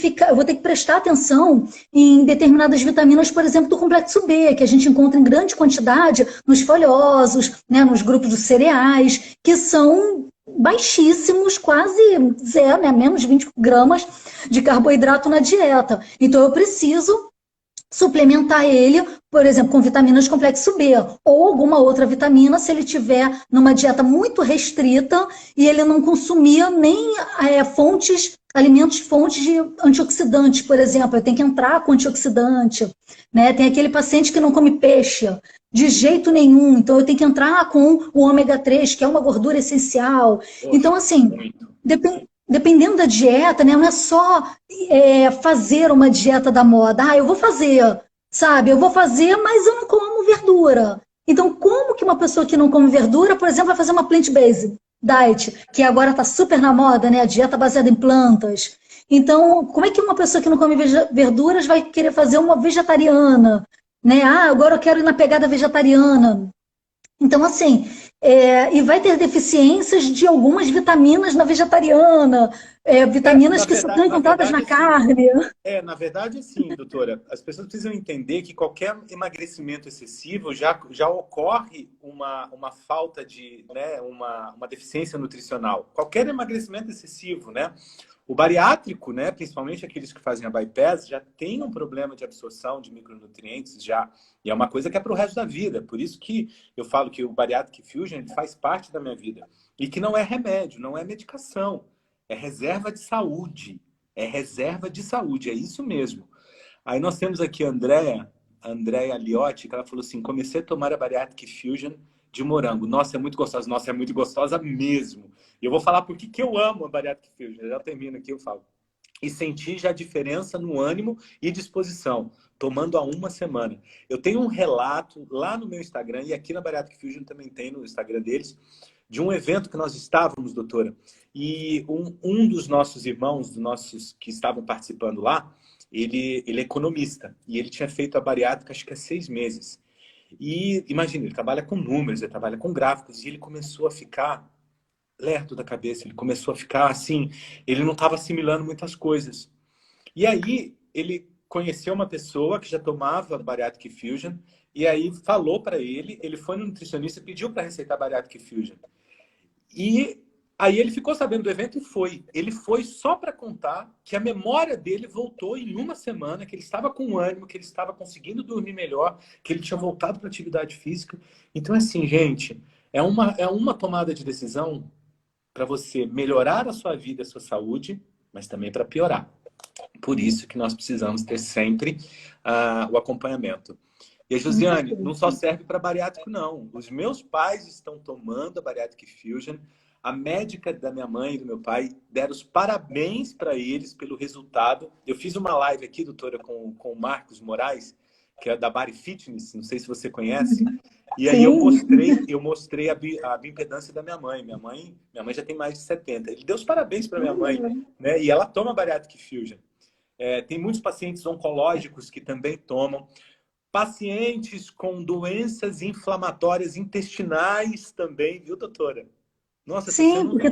que prestar atenção em determinadas vitaminas, por exemplo, do complexo B, que a gente encontra em grande quantidade nos folhosos, né, nos grupos dos cereais, que são baixíssimos, quase zero, né, menos de 20 gramas de carboidrato na dieta. Então eu preciso suplementar ele, por exemplo, com vitaminas do complexo B, ou alguma outra vitamina, se ele tiver numa dieta muito restrita e ele não consumir nem fontes de antioxidantes, por exemplo, eu tenho que entrar com antioxidante, né? Tem aquele paciente que não come peixe, de jeito nenhum, então eu tenho que entrar com o ômega 3, que é uma gordura essencial. Poxa, então, assim, dependendo da dieta, né, não é só fazer uma dieta da moda. Ah, eu vou fazer, sabe? Eu vou fazer, mas eu não como verdura. Então, como que uma pessoa que não come verdura, por exemplo, vai fazer uma plant-based diet, que agora está super na moda, né? A dieta baseada em plantas. Então, como é que uma pessoa que não come verduras vai querer fazer uma vegetariana? Né? Ah, agora eu quero ir na pegada vegetariana. Então, assim, e vai ter deficiências de algumas vitaminas na vegetariana, vitaminas que só estão encontradas na carne. Na verdade, sim, doutora. As pessoas precisam entender que qualquer emagrecimento excessivo já ocorre uma falta de, né, uma deficiência nutricional. Qualquer emagrecimento excessivo, né? O bariátrico, né, principalmente aqueles que fazem a bypass, já tem um problema de absorção de micronutrientes já. E é uma coisa que é para o resto da vida. Por isso que eu falo que o Bariatric Fusion ele faz parte da minha vida. E que não é remédio, não é medicação. É reserva de saúde. É reserva de saúde, é isso mesmo. Aí nós temos aqui a Andréa Liotti, que ela falou assim, comecei a tomar a Bariatric Fusion de morango. Nossa, é muito gostosa. Nossa, é muito gostosa mesmo. E eu vou falar por que eu amo a Bariatric Fusion. Eu já termino aqui, eu falo. E senti já a diferença no ânimo e disposição, tomando há uma semana. Eu tenho um relato lá no meu Instagram, e aqui na Bariatric Fusion também tem no Instagram deles, de um evento que nós estávamos, doutora, e um dos nossos irmãos, dos nossos que estavam participando lá, ele é economista, e ele tinha feito a bariátrica acho que há 6 meses. E imagina, ele trabalha com números, ele trabalha com gráficos, e ele começou a ficar lerdo da cabeça, ele começou a ficar assim, ele não estava assimilando muitas coisas. E aí, ele conheceu uma pessoa que já tomava Bariatric Fusion, e aí falou para ele foi no nutricionista e pediu para receitar Bariatric Fusion. E aí ele ficou sabendo do evento e foi. Ele foi só para contar que a memória dele voltou em uma semana, que ele estava com ânimo, que ele estava conseguindo dormir melhor, que ele tinha voltado para a atividade física. Então, assim, gente, é uma tomada de decisão para você melhorar a sua vida, a sua saúde, mas também para piorar. Por isso que nós precisamos ter sempre o acompanhamento. E a Josiane, não só serve para bariátrico, não. Os meus pais estão tomando a Bariatric Fusion. A médica da minha mãe e do meu pai deram os parabéns para eles pelo resultado. Eu fiz uma live aqui, doutora, com o Marcos Moraes, que é da Bari Fitness, não sei se você conhece. E aí eu mostrei a bioimpedância da minha mãe. Minha mãe já tem mais de 70. Ele deu os parabéns para minha mãe, né? E ela toma Bariatric Fusion. Tem muitos pacientes oncológicos que também tomam. Pacientes com doenças inflamatórias intestinais também, viu, doutora? Nossa, sim, porque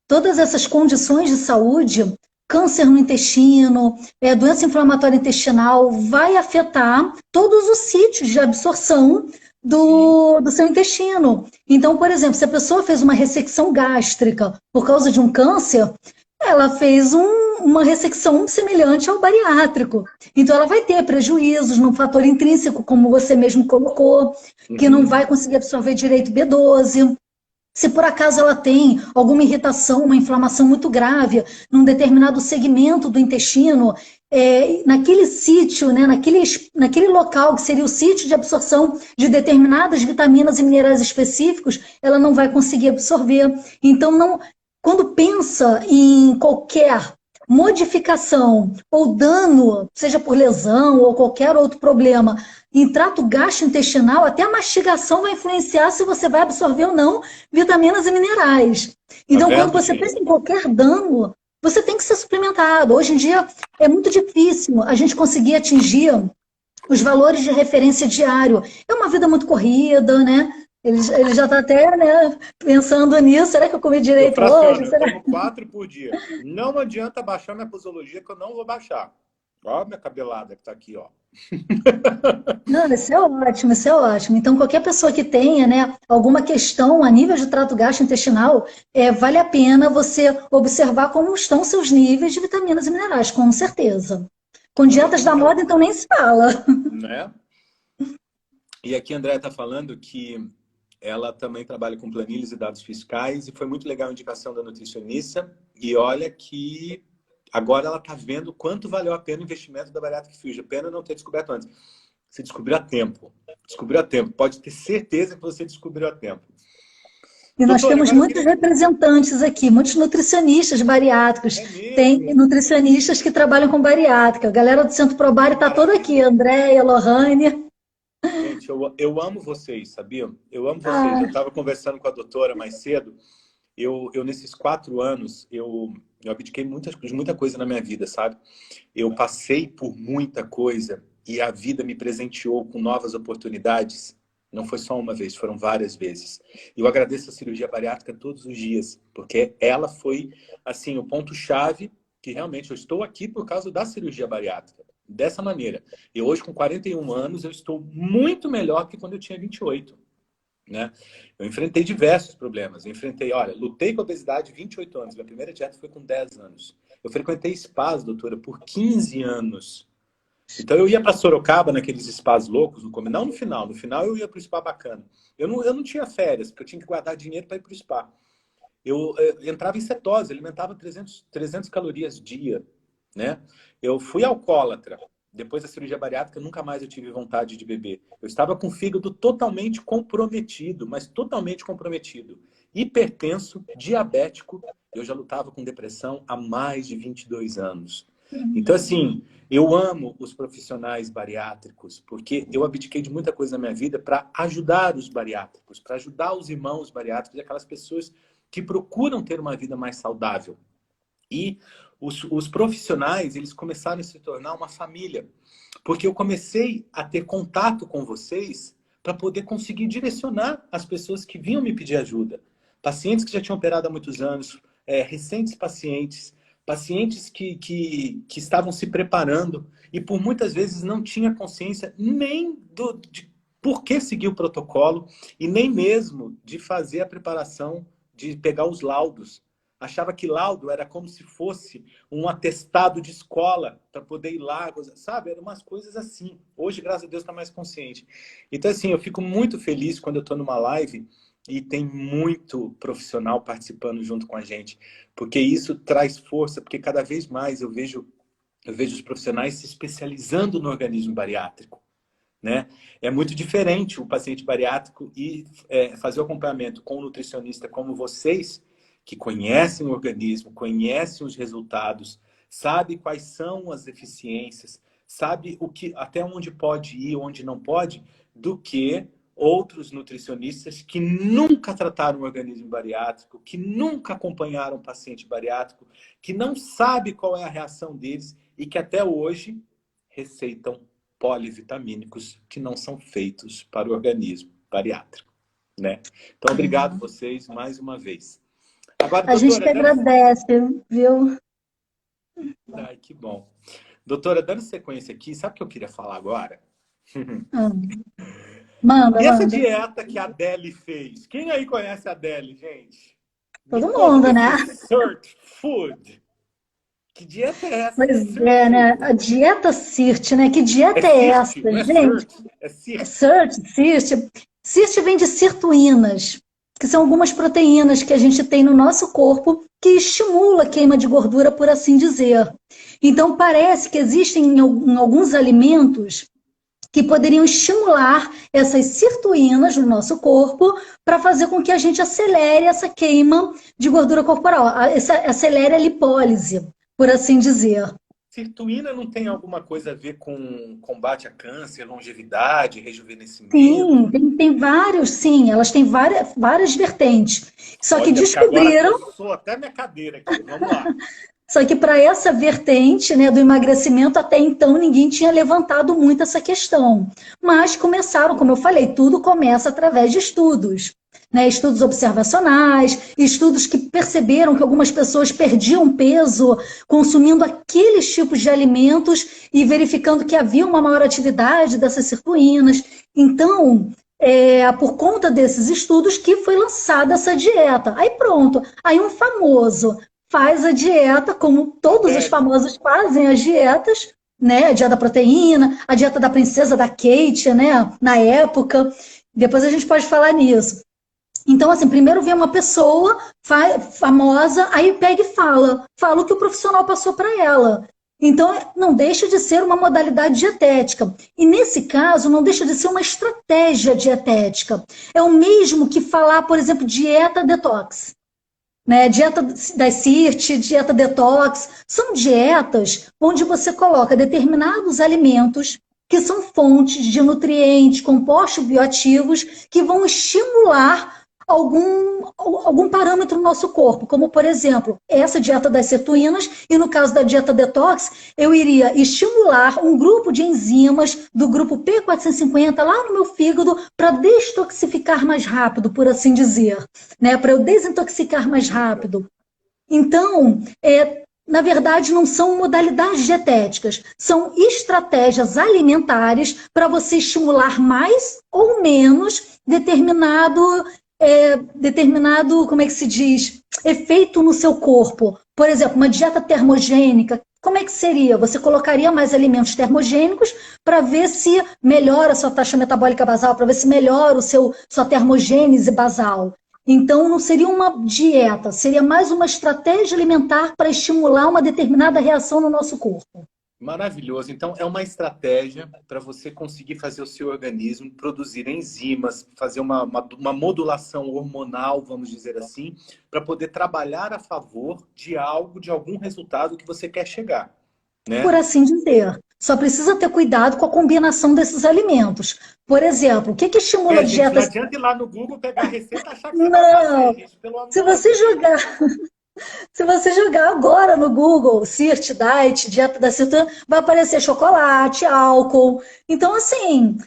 todas essas condições de saúde, câncer no intestino, doença inflamatória intestinal, vai afetar todos os sítios de absorção do seu intestino. Então, por exemplo, se a pessoa fez uma ressecção gástrica por causa de um câncer, ela fez uma ressecção semelhante ao bariátrico. Então, ela vai ter prejuízos no fator intrínseco, como você mesmo colocou, que não vai conseguir absorver direito B12. Se por acaso ela tem alguma irritação, uma inflamação muito grave num determinado segmento do intestino, naquele sítio, né, naquele local que seria o sítio de absorção de determinadas vitaminas e minerais específicos, ela não vai conseguir absorver. Então, quando pensa em qualquer modificação ou dano, seja por lesão ou qualquer outro problema, em trato gastrointestinal, até a mastigação vai influenciar se você vai absorver ou não vitaminas e minerais. Então, quando você pensa em qualquer dano, você tem que ser suplementado. Hoje em dia é muito difícil a gente conseguir atingir os valores de referência diário. É uma vida muito corrida, né? Ele já está até, né, pensando nisso. Será que eu comi direito hoje? Eu como 4 por dia. Não adianta baixar minha posologia, que eu não vou baixar. Ó, minha cabelada que está aqui, ó. Não, isso é ótimo, isso é ótimo. Então, qualquer pessoa que tenha, né, alguma questão a nível de trato gastrointestinal, vale a pena você observar como estão seus níveis de vitaminas e minerais, com certeza. Com dietas da moda, então, nem se fala. Né? E aqui a Andréia está falando que ela também trabalha com planilhas e dados fiscais, e foi muito legal a indicação da nutricionista. E olha que agora ela está vendo quanto valeu a pena o investimento da Bariatric Fusion. Pena não ter descoberto antes. Você descobriu a tempo. Descobriu a tempo. Pode ter certeza que você descobriu a tempo. E nós temos muitos representantes aqui, muitos nutricionistas bariátricos. Tem nutricionistas que trabalham com bariátrica. A galera do Centro Probari está toda aqui. Andréia, Lohane. Gente, eu amo vocês, sabia? Eu amo vocês. Eu estava conversando com a doutora mais cedo. Eu nesses 4 anos, eu abdiquei de muita coisa na minha vida, sabe? Eu passei por muita coisa e a vida me presenteou com novas oportunidades. Não foi só uma vez, foram várias vezes. E eu agradeço a cirurgia bariátrica todos os dias, porque ela foi, assim, o ponto-chave que realmente eu estou aqui por causa da cirurgia bariátrica. Dessa maneira. E hoje, com 41 anos, eu estou muito melhor que quando eu tinha 28. Né? Eu enfrentei diversos problemas. Eu enfrentei, olha, lutei com a obesidade 28 anos. Minha primeira dieta foi com 10 anos. Eu frequentei spas, doutora, por 15 anos. Então eu ia para Sorocaba naqueles spas loucos, não no final. No final eu ia para o spa bacana. Eu não tinha férias, porque eu tinha que guardar dinheiro para ir para o spa. Eu entrava em cetose, alimentava 300 calorias dia. Né? Eu fui alcoólatra. Depois da cirurgia bariátrica, nunca mais eu tive vontade de beber. Eu estava com o fígado totalmente comprometido, mas totalmente comprometido. Hipertenso, diabético. Eu já lutava com depressão há mais de 22 anos. Então, assim, eu amo os profissionais bariátricos, porque eu abdiquei de muita coisa na minha vida para ajudar os bariátricos, para ajudar os irmãos bariátricos e aquelas pessoas que procuram ter uma vida mais saudável. E os profissionais, eles começaram a se tornar uma família. Porque eu comecei a ter contato com vocês para poder conseguir direcionar as pessoas que vinham me pedir ajuda. Pacientes que já tinham operado há muitos anos, recentes pacientes, pacientes que estavam se preparando e por muitas vezes não tinha consciência nem de por que seguir o protocolo e nem mesmo de fazer a preparação, de pegar os laudos. Achava que laudo era como se fosse um atestado de escola para poder ir lá, sabe? Eram umas coisas assim. Hoje, graças a Deus, está mais consciente. Então, assim, eu fico muito feliz quando eu estou numa live e tem muito profissional participando junto com a gente. Porque isso traz força, porque cada vez mais eu vejo os profissionais se especializando no organismo bariátrico. Né? É muito diferente o paciente bariátrico e fazer o acompanhamento com um nutricionista como vocês, que conhecem o organismo, conhecem os resultados, sabe quais são as deficiências, sabe até onde pode ir, onde não pode, do que outros nutricionistas que nunca trataram o organismo bariátrico, que nunca acompanharam o paciente bariátrico, que não sabe qual é a reação deles e que até hoje receitam polivitamínicos que não são feitos para o organismo bariátrico. Né? Então, obrigado vocês mais uma vez. Agora, doutora, a gente que agradece, viu? Ai, que bom. Doutora, dando sequência aqui, sabe o que eu queria falar agora? Manda, essa manda. dieta que a Adele fez? Quem aí conhece a Adele, gente? Todo mundo, né? Sirt Food. Que dieta é essa? Pois é, né? A dieta Sirt, né? Que dieta é essa, gente? É Sirt. Sirt. Sirt vem de sirtuínas, que são algumas proteínas que a gente tem no nosso corpo que estimula a queima de gordura, por assim dizer. Então, parece que existem em alguns alimentos que poderiam estimular essas sirtuínas no nosso corpo para fazer com que a gente acelere essa queima de gordura corporal, acelere a lipólise. por assim dizer. Sirtuína não tem alguma coisa a ver com combate a câncer, longevidade, rejuvenescimento? Sim, tem vários, sim, elas têm várias vertentes. Só que Olha, porque agora descobriram. coçou até minha cadeira aqui. Vamos lá. Só que para essa vertente, né, do emagrecimento, até então ninguém tinha levantado muito essa questão. Mas começaram, como eu falei, tudo começa através de estudos. Né, estudos observacionais, estudos que perceberam que algumas pessoas perdiam peso consumindo aqueles tipos de alimentos e verificando que havia uma maior atividade dessas sirtuínas. Então, por conta desses estudos que foi lançada essa dieta. Aí pronto, aí um famoso faz a dieta, como todos os famosos fazem as dietas, né? A dieta da proteína, a dieta da princesa da Kate, né? Na época. Depois a gente pode falar nisso. Então, assim, primeiro vem uma pessoa famosa, aí pega e fala o que o profissional passou para ela. Então, não deixa de ser uma modalidade dietética. E nesse caso, não deixa de ser uma estratégia dietética. É o mesmo que falar, por exemplo, dieta detox. Né? Dieta da CIRT, dieta detox, são dietas onde você coloca determinados alimentos que são fontes de nutrientes, compostos bioativos, que vão estimular algum parâmetro no nosso corpo, como, por exemplo, essa dieta das cetoínas, e no caso da dieta detox, eu iria estimular um grupo de enzimas do grupo P450 lá no meu fígado para destoxificar mais rápido, por assim dizer, né? Para eu desintoxicar mais rápido. Então, na verdade, não são modalidades dietéticas, são estratégias alimentares para você estimular mais ou menos determinado, como é que se diz, efeito no seu corpo. Por exemplo, uma dieta termogênica, como é que seria? Você colocaria mais alimentos termogênicos para ver se melhora a sua taxa metabólica basal, para ver se melhora sua termogênese basal. Então, não seria uma dieta, seria mais uma estratégia alimentar para estimular uma determinada reação no nosso corpo. Maravilhoso. Então, é uma estratégia para você conseguir fazer o seu organismo produzir enzimas, fazer uma modulação hormonal, vamos dizer assim, para poder trabalhar a favor de algo, de algum resultado que você quer chegar, Por né? assim dizer. Só precisa ter cuidado com a combinação desses alimentos. Por exemplo, o que estimula Gente, não dietas... adianta ir lá no Google, pegar a receita e achar que você vai fazer, Não! gente, pelo Se amor você de Deus. jogar Se você jogar agora no Google, CIRT, Diet, dieta da cetona, vai aparecer chocolate, álcool. Então, assim,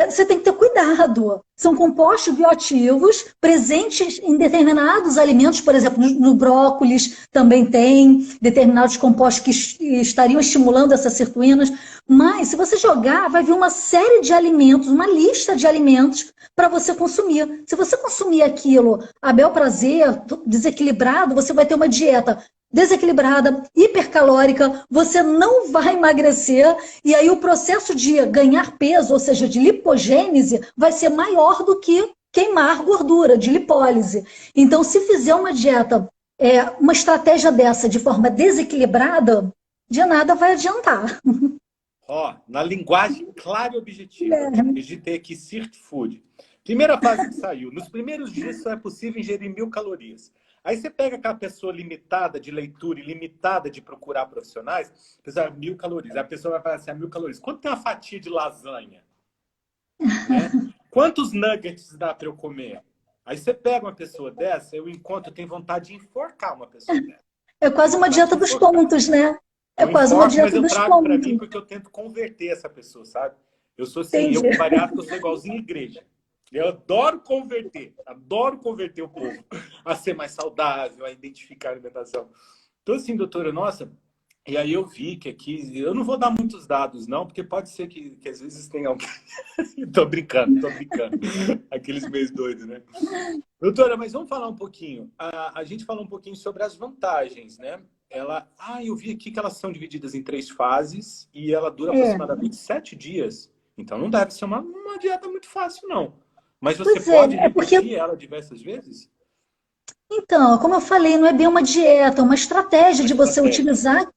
você tem que ter cuidado. São compostos bioativos presentes em determinados alimentos, por exemplo, no brócolis também tem determinados compostos que estariam estimulando essas sirtuínas. Mas, se você jogar, vai vir uma série de alimentos, uma lista de alimentos para você consumir. Se você consumir aquilo a bel prazer, desequilibrado, você vai ter uma dieta desequilibrada, hipercalórica, você não vai emagrecer, e aí o processo de ganhar peso, ou seja, de lipogênese, vai ser maior do que queimar gordura, de lipólise. Então, se fizer uma dieta, uma estratégia dessa de forma desequilibrada, de nada vai adiantar. Ó, na linguagem clara e objetiva, digitei aqui Sirt Food. Primeira fase que saiu. Nos primeiros dias só é possível ingerir 1.000 calorias. Aí você pega aquela pessoa limitada de leitura e limitada de procurar profissionais, pessoal, 1.000 calorias. Aí a pessoa vai falar assim, 1.000 calorias. Quanto tem uma fatia de lasanha? Né? Quantos nuggets dá para eu comer? Aí você pega uma pessoa dessa, eu encontro, eu tenho vontade de enforcar uma pessoa dessa. É quase uma dieta dos pontos, né? É Eu quase uma enforco, mas dieta eu dos trago para pontos. mim porque eu tento converter essa pessoa, sabe? Eu sou assim, eu Entendi. com bariátrica, eu sou igualzinho igreja. Eu adoro converter o povo a ser mais saudável, a identificar a alimentação. Então, assim, doutora, nossa, e aí eu vi que aqui, eu não vou dar muitos dados, não, porque pode ser que às vezes tenha alguém. Tô brincando. Aqueles meio doidos, né? Doutora, mas vamos falar um pouquinho. A gente falou um pouquinho sobre as vantagens, né? Eu vi aqui que elas são divididas em 3 fases e ela dura É. aproximadamente 7 dias. Então não deve ser uma dieta muito fácil, não. Mas você Pois é, pode é porque, repetir ela diversas vezes? então, como eu falei, não é bem uma dieta, é uma estratégia Uma de você estratégia. utilizar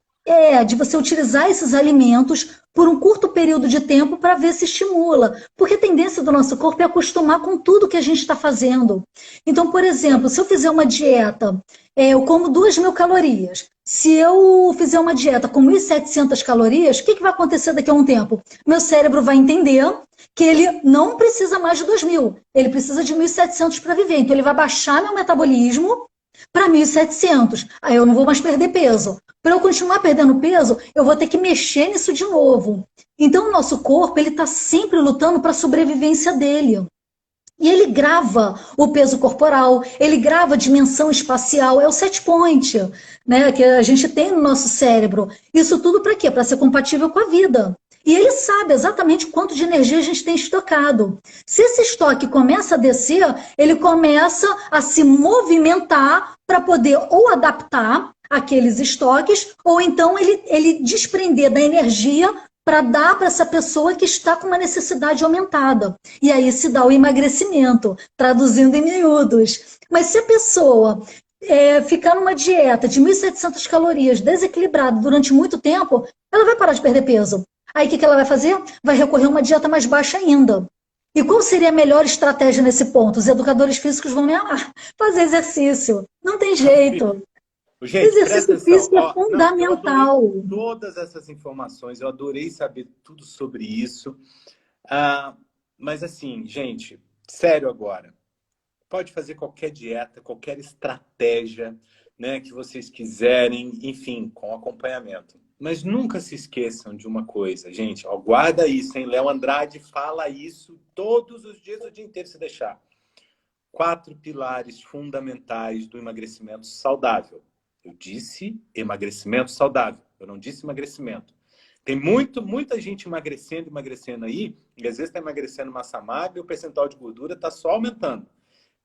de você utilizar esses alimentos por um curto período de tempo para ver se estimula. Porque a tendência do nosso corpo é acostumar com tudo que a gente está fazendo. Então, por exemplo, se eu fizer uma dieta, eu como 2.000 calorias. Se eu fizer uma dieta com 1.700 calorias, o que vai acontecer daqui a um tempo? Meu cérebro vai entender que ele não precisa mais de 2.000, ele precisa de 1.700 para viver. Então, ele vai baixar meu metabolismo para 1.700. Aí eu não vou mais perder peso. Para eu continuar perdendo peso, eu vou ter que mexer nisso de novo. Então, o nosso corpo ele está sempre lutando para a sobrevivência dele. E ele grava o peso corporal, ele grava a dimensão espacial, é o set point, né, que a gente tem no nosso cérebro. Isso tudo para quê? Para ser compatível com a vida. E ele sabe exatamente quanto de energia a gente tem estocado. Se esse estoque começa a descer, ele começa a se movimentar para poder ou adaptar aqueles estoques, ou então ele desprender da energia para dar para essa pessoa que está com uma necessidade aumentada. E aí se dá o emagrecimento, traduzindo em miúdos. Mas se a pessoa ficar numa dieta de 1.700 calorias desequilibrada durante muito tempo, ela vai parar de perder peso. Aí o que ela vai fazer? Vai recorrer a uma dieta mais baixa ainda. E qual seria a melhor estratégia nesse ponto? Os educadores físicos vão me amar. Fazer exercício. Não tem jeito. Gente, presta Exercício atenção. físico é Ó, não, eu fundamental. adorei todas essas informações, eu adorei saber tudo sobre isso. Mas assim, gente, sério agora. Pode fazer qualquer dieta, qualquer estratégia, né, que vocês quiserem, enfim, com acompanhamento. Mas nunca se esqueçam de uma coisa, gente. Ó, guarda isso, hein? Léo Andrade fala isso todos os dias, o dia inteiro, se deixar. 4 pilares fundamentais do emagrecimento saudável. Eu disse emagrecimento saudável, eu não disse emagrecimento. Tem muita gente emagrecendo aí, e às vezes está emagrecendo massa magra e o percentual de gordura está só aumentando.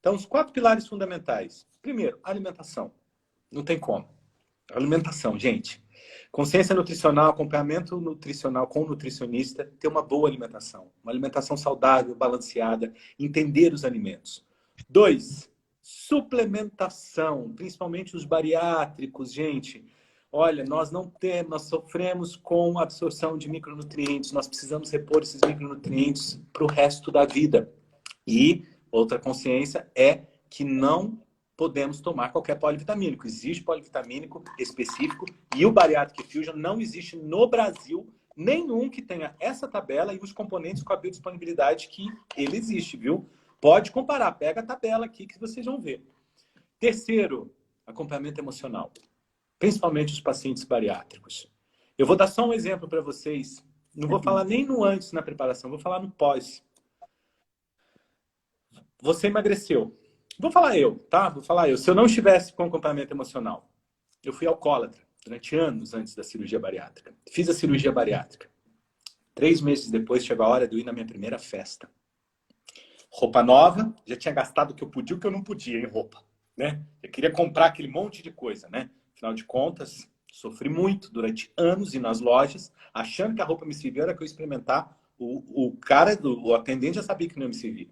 Então, os 4 pilares fundamentais. Primeiro, alimentação. Não tem como. Alimentação, gente. Consciência nutricional, acompanhamento nutricional com o nutricionista, ter uma boa alimentação. Uma alimentação saudável, balanceada, entender os alimentos. 2, suplementação, principalmente os bariátricos, gente. Olha, nós sofremos com absorção de micronutrientes, nós precisamos repor esses micronutrientes para o resto da vida. E outra consciência é que não podemos tomar qualquer polivitamínico. Existe polivitamínico específico e o Bariatric Fusion não existe no Brasil nenhum que tenha essa tabela e os componentes com a biodisponibilidade que ele existe, viu? Pode comparar, pega a tabela aqui que vocês vão ver. Terceiro, acompanhamento emocional. Principalmente os pacientes bariátricos. Eu vou dar só um exemplo para vocês. Não vou falar nem no antes na preparação, vou falar no pós. Você emagreceu. Vou falar eu, tá? Vou falar eu. Se eu não estivesse com acompanhamento emocional, eu fui alcoólatra durante anos antes da cirurgia bariátrica. Fiz a cirurgia bariátrica. 3 meses depois chegou a hora de eu ir na minha primeira festa. Roupa nova, já tinha gastado o que eu podia e o que eu não podia em roupa, né? Eu queria comprar aquele monte de coisa, né? Afinal de contas, sofri muito durante anos e nas lojas, achando que a roupa me servia, era que eu experimentar. O atendente já sabia que não ia me servir.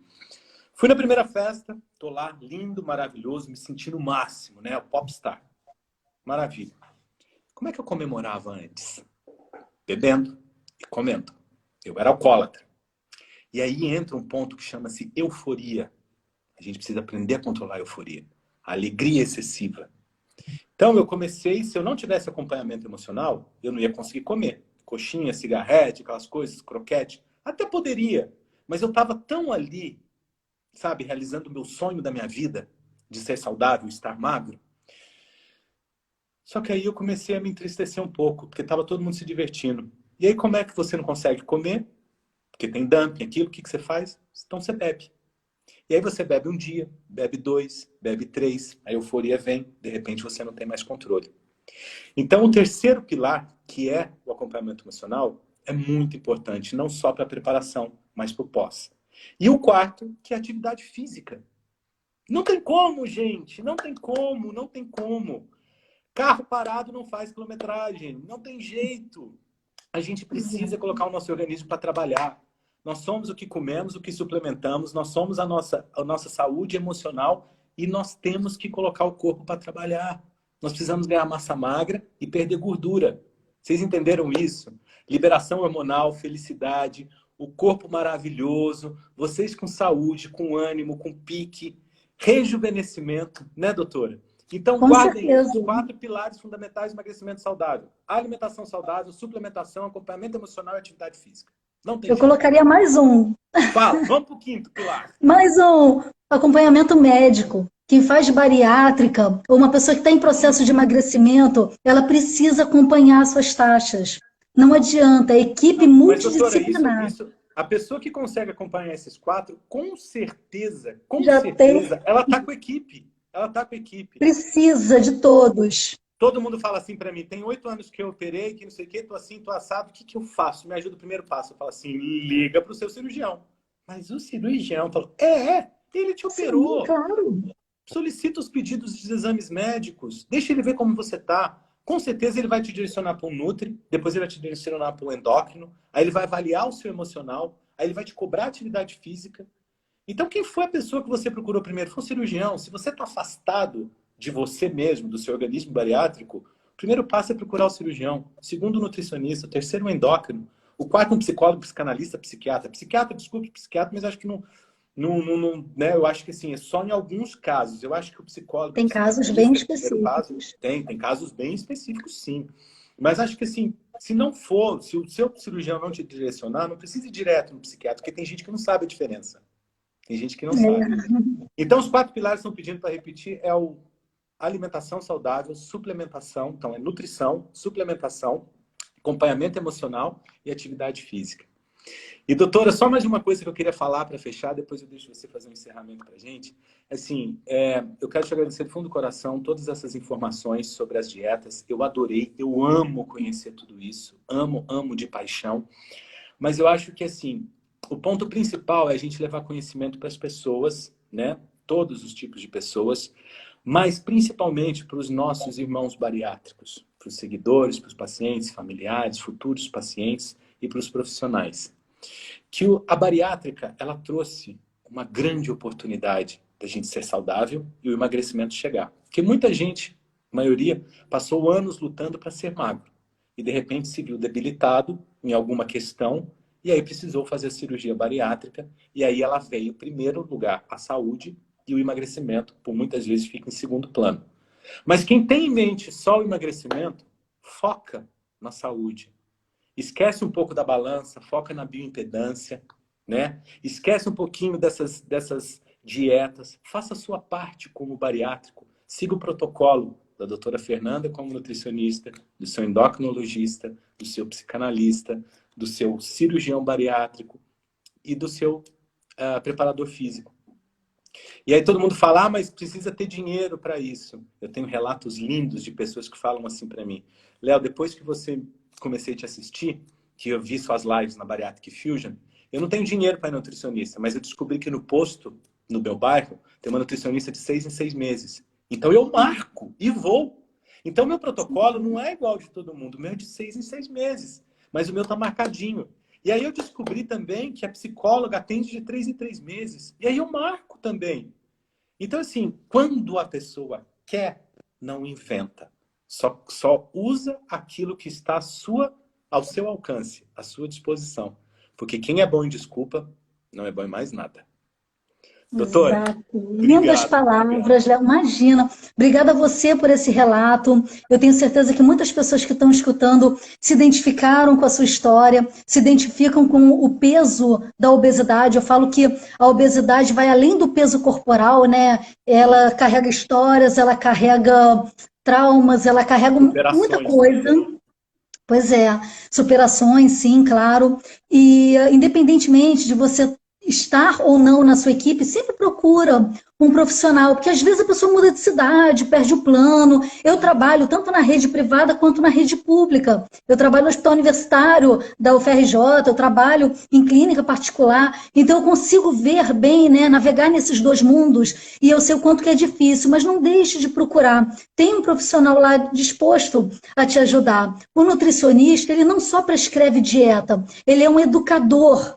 Fui na primeira festa, tô lá, lindo, maravilhoso, me sentindo o máximo, né? O popstar. Maravilha. Como é que eu comemorava antes? Bebendo e comendo. Eu era alcoólatra. E aí entra um ponto que chama-se euforia. A gente precisa aprender a controlar a euforia. A alegria excessiva. Então eu comecei, se eu não tivesse acompanhamento emocional, eu não ia conseguir comer. Coxinha, cigarrete, aquelas coisas, croquete. Até poderia. Mas eu estava tão ali, sabe, realizando o meu sonho da minha vida, de ser saudável, estar magro. Só que aí eu comecei a me entristecer um pouco, porque estava todo mundo se divertindo. E aí como é que você não consegue comer? Porque tem dumping, aquilo, o que você faz? Então você bebe. E aí você bebe um dia, bebe 2, bebe 3, a euforia vem, de repente você não tem mais controle. Então o terceiro pilar, que é o acompanhamento emocional, é muito importante, não só para a preparação, mas para o pós. E o quarto, que é a atividade física. Não tem como, gente, não tem como, não tem como. Carro parado não faz quilometragem, não tem jeito. A gente precisa colocar o nosso organismo para trabalhar. Nós somos o que comemos, o que suplementamos, nós somos a nossa saúde emocional e nós temos que colocar o corpo para trabalhar. Nós precisamos ganhar massa magra e perder gordura. Vocês entenderam isso? Liberação hormonal, felicidade, o corpo maravilhoso, vocês com saúde, com ânimo, com pique, rejuvenescimento, né, doutora? Então, Com guardem certeza. os 4 pilares fundamentais do emagrecimento saudável. Alimentação saudável, suplementação, acompanhamento emocional e atividade física. Não tem Eu jeito. colocaria mais um. Fala, vamos para o 5º pilar. Mais um acompanhamento médico. Quem faz bariátrica, ou uma pessoa que está em processo de emagrecimento, ela precisa acompanhar suas taxas. Não adianta, a equipe Mas, doutora, multidisciplinar. a pessoa que consegue acompanhar esses 4, com certeza, ela está com equipe. Ela está com equipe. Precisa de todos. Todo mundo fala assim para mim, tem 8 anos que eu operei, que não sei o quê, tô assim, tô assado, o que que eu faço? Me ajuda o primeiro passo. Eu falo assim, liga pro seu cirurgião. Mas o cirurgião falou, ele te operou. Sim, claro. Solicita os pedidos de exames médicos, deixa ele ver como você tá. Com certeza ele vai te direcionar para um Nutri, depois ele vai te direcionar para um endócrino, aí ele vai avaliar o seu emocional, aí ele vai te cobrar atividade física. Então quem foi a pessoa que você procurou primeiro? Foi o cirurgião. Se você está afastado de você mesmo, do seu organismo bariátrico, o primeiro passo é procurar o cirurgião, o segundo o nutricionista, o terceiro o endócrino, o quarto um psicólogo, psicanalista, psiquiatra. Psiquiatra, desculpe, psiquiatra, mas acho que não, né? Eu acho que assim, é só em alguns casos. Eu acho que o psicólogo... Tem casos bem específicos. Tem casos bem específicos, sim. Mas acho que assim, se não for, se o seu cirurgião não te direcionar, não precisa ir direto no psiquiatra, porque tem gente que não sabe a diferença. Tem gente que não sabe. Então, os 4 pilares que estão pedindo para repetir é o alimentação saudável, suplementação, então é nutrição, suplementação, acompanhamento emocional e atividade física. E, doutora, só mais uma coisa que eu queria falar para fechar, depois eu deixo você fazer um encerramento para a gente. Assim, eu quero te agradecer do fundo do coração todas essas informações sobre as dietas. Eu adorei, eu amo conhecer tudo isso, amo de paixão. Mas eu acho que, assim, o ponto principal é a gente levar conhecimento para as pessoas, né? Todos os tipos de pessoas, mas principalmente para os nossos irmãos bariátricos, para os seguidores, para os pacientes, familiares, futuros pacientes e para os profissionais. Que a bariátrica, ela trouxe uma grande oportunidade da gente ser saudável e o emagrecimento chegar. Porque muita gente, a maioria, passou anos lutando para ser magro e de repente se viu debilitado em alguma questão e aí precisou fazer a cirurgia bariátrica e aí ela veio, em primeiro lugar, a saúde e o emagrecimento, por muitas vezes, fica em segundo plano. Mas quem tem em mente só o emagrecimento, foca na saúde. Esquece um pouco da balança, foca na bioimpedância, né? Esquece um pouquinho dessas dietas. Faça a sua parte como bariátrico. Siga o protocolo da doutora Fernanda como nutricionista, do seu endocrinologista, do seu psicanalista, do seu cirurgião bariátrico e do seu preparador físico. E aí todo mundo fala, mas precisa ter dinheiro para isso. Eu tenho relatos lindos de pessoas que falam assim para mim, Léo, depois que você comecei a te assistir, que eu vi suas lives na Bariatric Fusion, eu não tenho dinheiro para ir nutricionista, mas eu descobri que no posto, no meu bairro, tem uma nutricionista de 6 em 6 meses. Então eu marco e vou. Então meu protocolo não é igual de todo mundo, o meu é de 6 em 6 meses, mas o meu está marcadinho. E aí eu descobri também que a psicóloga atende de 3 em 3 meses. E aí eu marco também. Então, assim, quando a pessoa quer, não inventa. Só usa aquilo que está ao seu alcance, à sua disposição. Porque quem é bom em desculpa, não é bom em mais nada. Doutora, exato. Lindas palavras, Léo. Imagina. Obrigada a você por esse relato. Eu tenho certeza que muitas pessoas que estão escutando se identificaram com a sua história, se identificam com o peso da obesidade. Eu falo que a obesidade vai além do peso corporal, né? Ela carrega histórias, ela carrega traumas, ela carrega muita coisa. Também. Pois é, superações, sim, claro. E independentemente de você estar ou não na sua equipe, sempre procura um profissional, porque às vezes a pessoa muda de cidade, perde o plano. Eu trabalho tanto na rede privada quanto na rede pública. Eu trabalho no hospital universitário da UFRJ, eu trabalho em clínica particular, então eu consigo ver bem, né, navegar nesses dois mundos, e eu sei o quanto que é difícil, mas não deixe de procurar. Tem um profissional lá disposto a te ajudar. O nutricionista, ele não só prescreve dieta, ele é um educador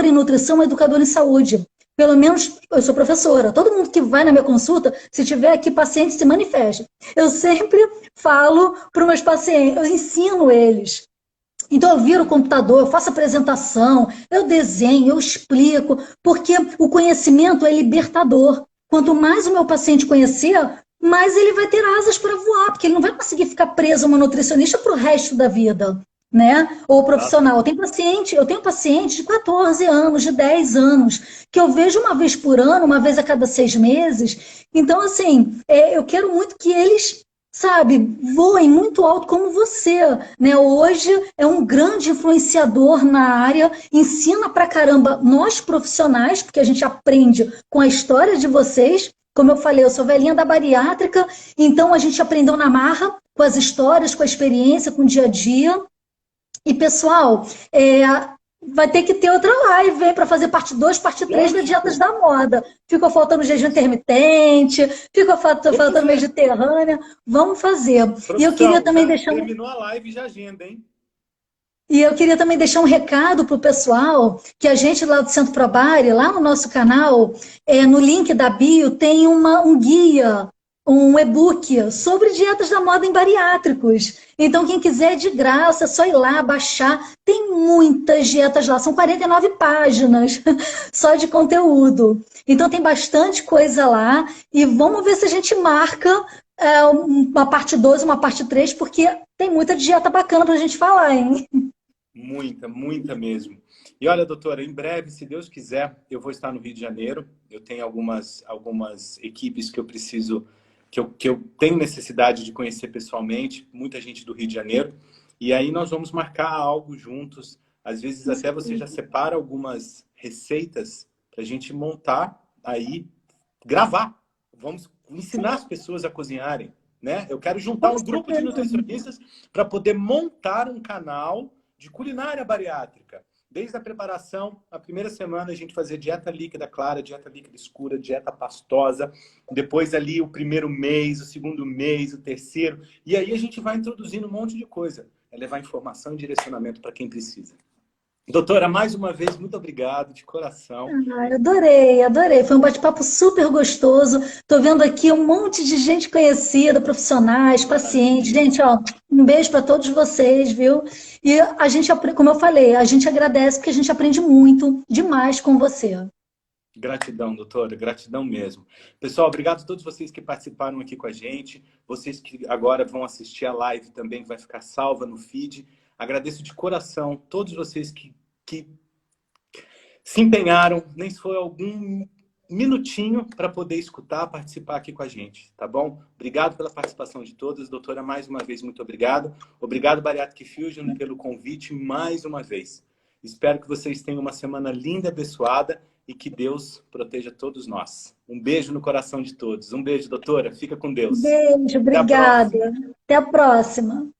em nutrição, um educador em saúde. Pelo menos eu sou professora. Todo mundo que vai na minha consulta, se tiver aqui paciente, se manifeste. Eu sempre falo para os meus pacientes, eu ensino eles. Então eu viro o computador, eu faço apresentação, eu desenho, eu explico, porque o conhecimento é libertador. Quanto mais o meu paciente conhecer, mais ele vai ter asas para voar, porque ele não vai conseguir ficar preso a uma nutricionista para o resto da vida, né? Ou profissional. Eu tenho paciente de 14 anos, de 10 anos, que eu vejo uma vez por ano, uma vez a cada 6 meses. Então, assim, eu quero muito que eles, sabe, voem muito alto como você, né? Hoje é um grande influenciador na área, ensina pra caramba nós profissionais, porque a gente aprende com a história de vocês. Como eu falei, eu sou velhinha da bariátrica, então a gente aprendeu na marra, com as histórias, com a experiência, com o dia a dia. E, pessoal, vai ter que ter outra live para fazer parte 2, parte 3 da Dietas da Moda. Ficou faltando jejum intermitente, ficou faltando mediterrânea. Vamos fazer. Produção, E eu queria também deixar terminou a live de agenda, hein? E eu queria também deixar um recado para o pessoal, que a gente lá do Centro Probari, lá no nosso canal, no link da bio, tem um guia, um e-book sobre dietas da moda em bariátricos. Então, quem quiser, de graça, é só ir lá, baixar. Tem muitas dietas lá, são 49 páginas só de conteúdo. Então, tem bastante coisa lá. E vamos ver se a gente marca uma parte 2, uma parte 3, porque tem muita dieta bacana para a gente falar, hein? Muita, muita mesmo. E olha, doutora, em breve, se Deus quiser, eu vou estar no Rio de Janeiro. Eu tenho algumas equipes que eu preciso, que eu tenho necessidade de conhecer pessoalmente, muita gente do Rio de Janeiro. E aí nós vamos marcar algo juntos. Às vezes até você já separa algumas receitas para a gente montar aí, gravar. Vamos ensinar as pessoas a cozinharem, né? Eu quero juntar um grupo de nutricionistas para poder montar um canal de culinária bariátrica. Desde a preparação, a primeira semana a gente fazia dieta líquida clara, dieta líquida escura, dieta pastosa. Depois ali o primeiro mês, o segundo mês, o terceiro. E aí a gente vai introduzindo um monte de coisa. É levar informação e direcionamento para quem precisa. Doutora, mais uma vez, muito obrigado, de coração. Adorei, adorei. Foi um bate-papo super gostoso. Estou vendo aqui um monte de gente conhecida, profissionais, pacientes. Gente, ó, um beijo para todos vocês, viu? E a gente, como eu falei, a gente agradece porque a gente aprende muito, demais com você. Gratidão, doutora, gratidão mesmo. Pessoal, obrigado a todos vocês que participaram aqui com a gente, vocês que agora vão assistir a live também, que vai ficar salva no feed. Agradeço de coração todos vocês que se empenharam, nem se for algum minutinho para poder escutar, participar aqui com a gente, tá bom? Obrigado pela participação de todos. Doutora, mais uma vez, muito obrigado. Obrigado, Bariatric Fusion, pelo convite mais uma vez. Espero que vocês tenham uma semana linda, abençoada e que Deus proteja todos nós. Um beijo no coração de todos. Um beijo, doutora. Fica com Deus. Beijo, obrigada. Até a próxima.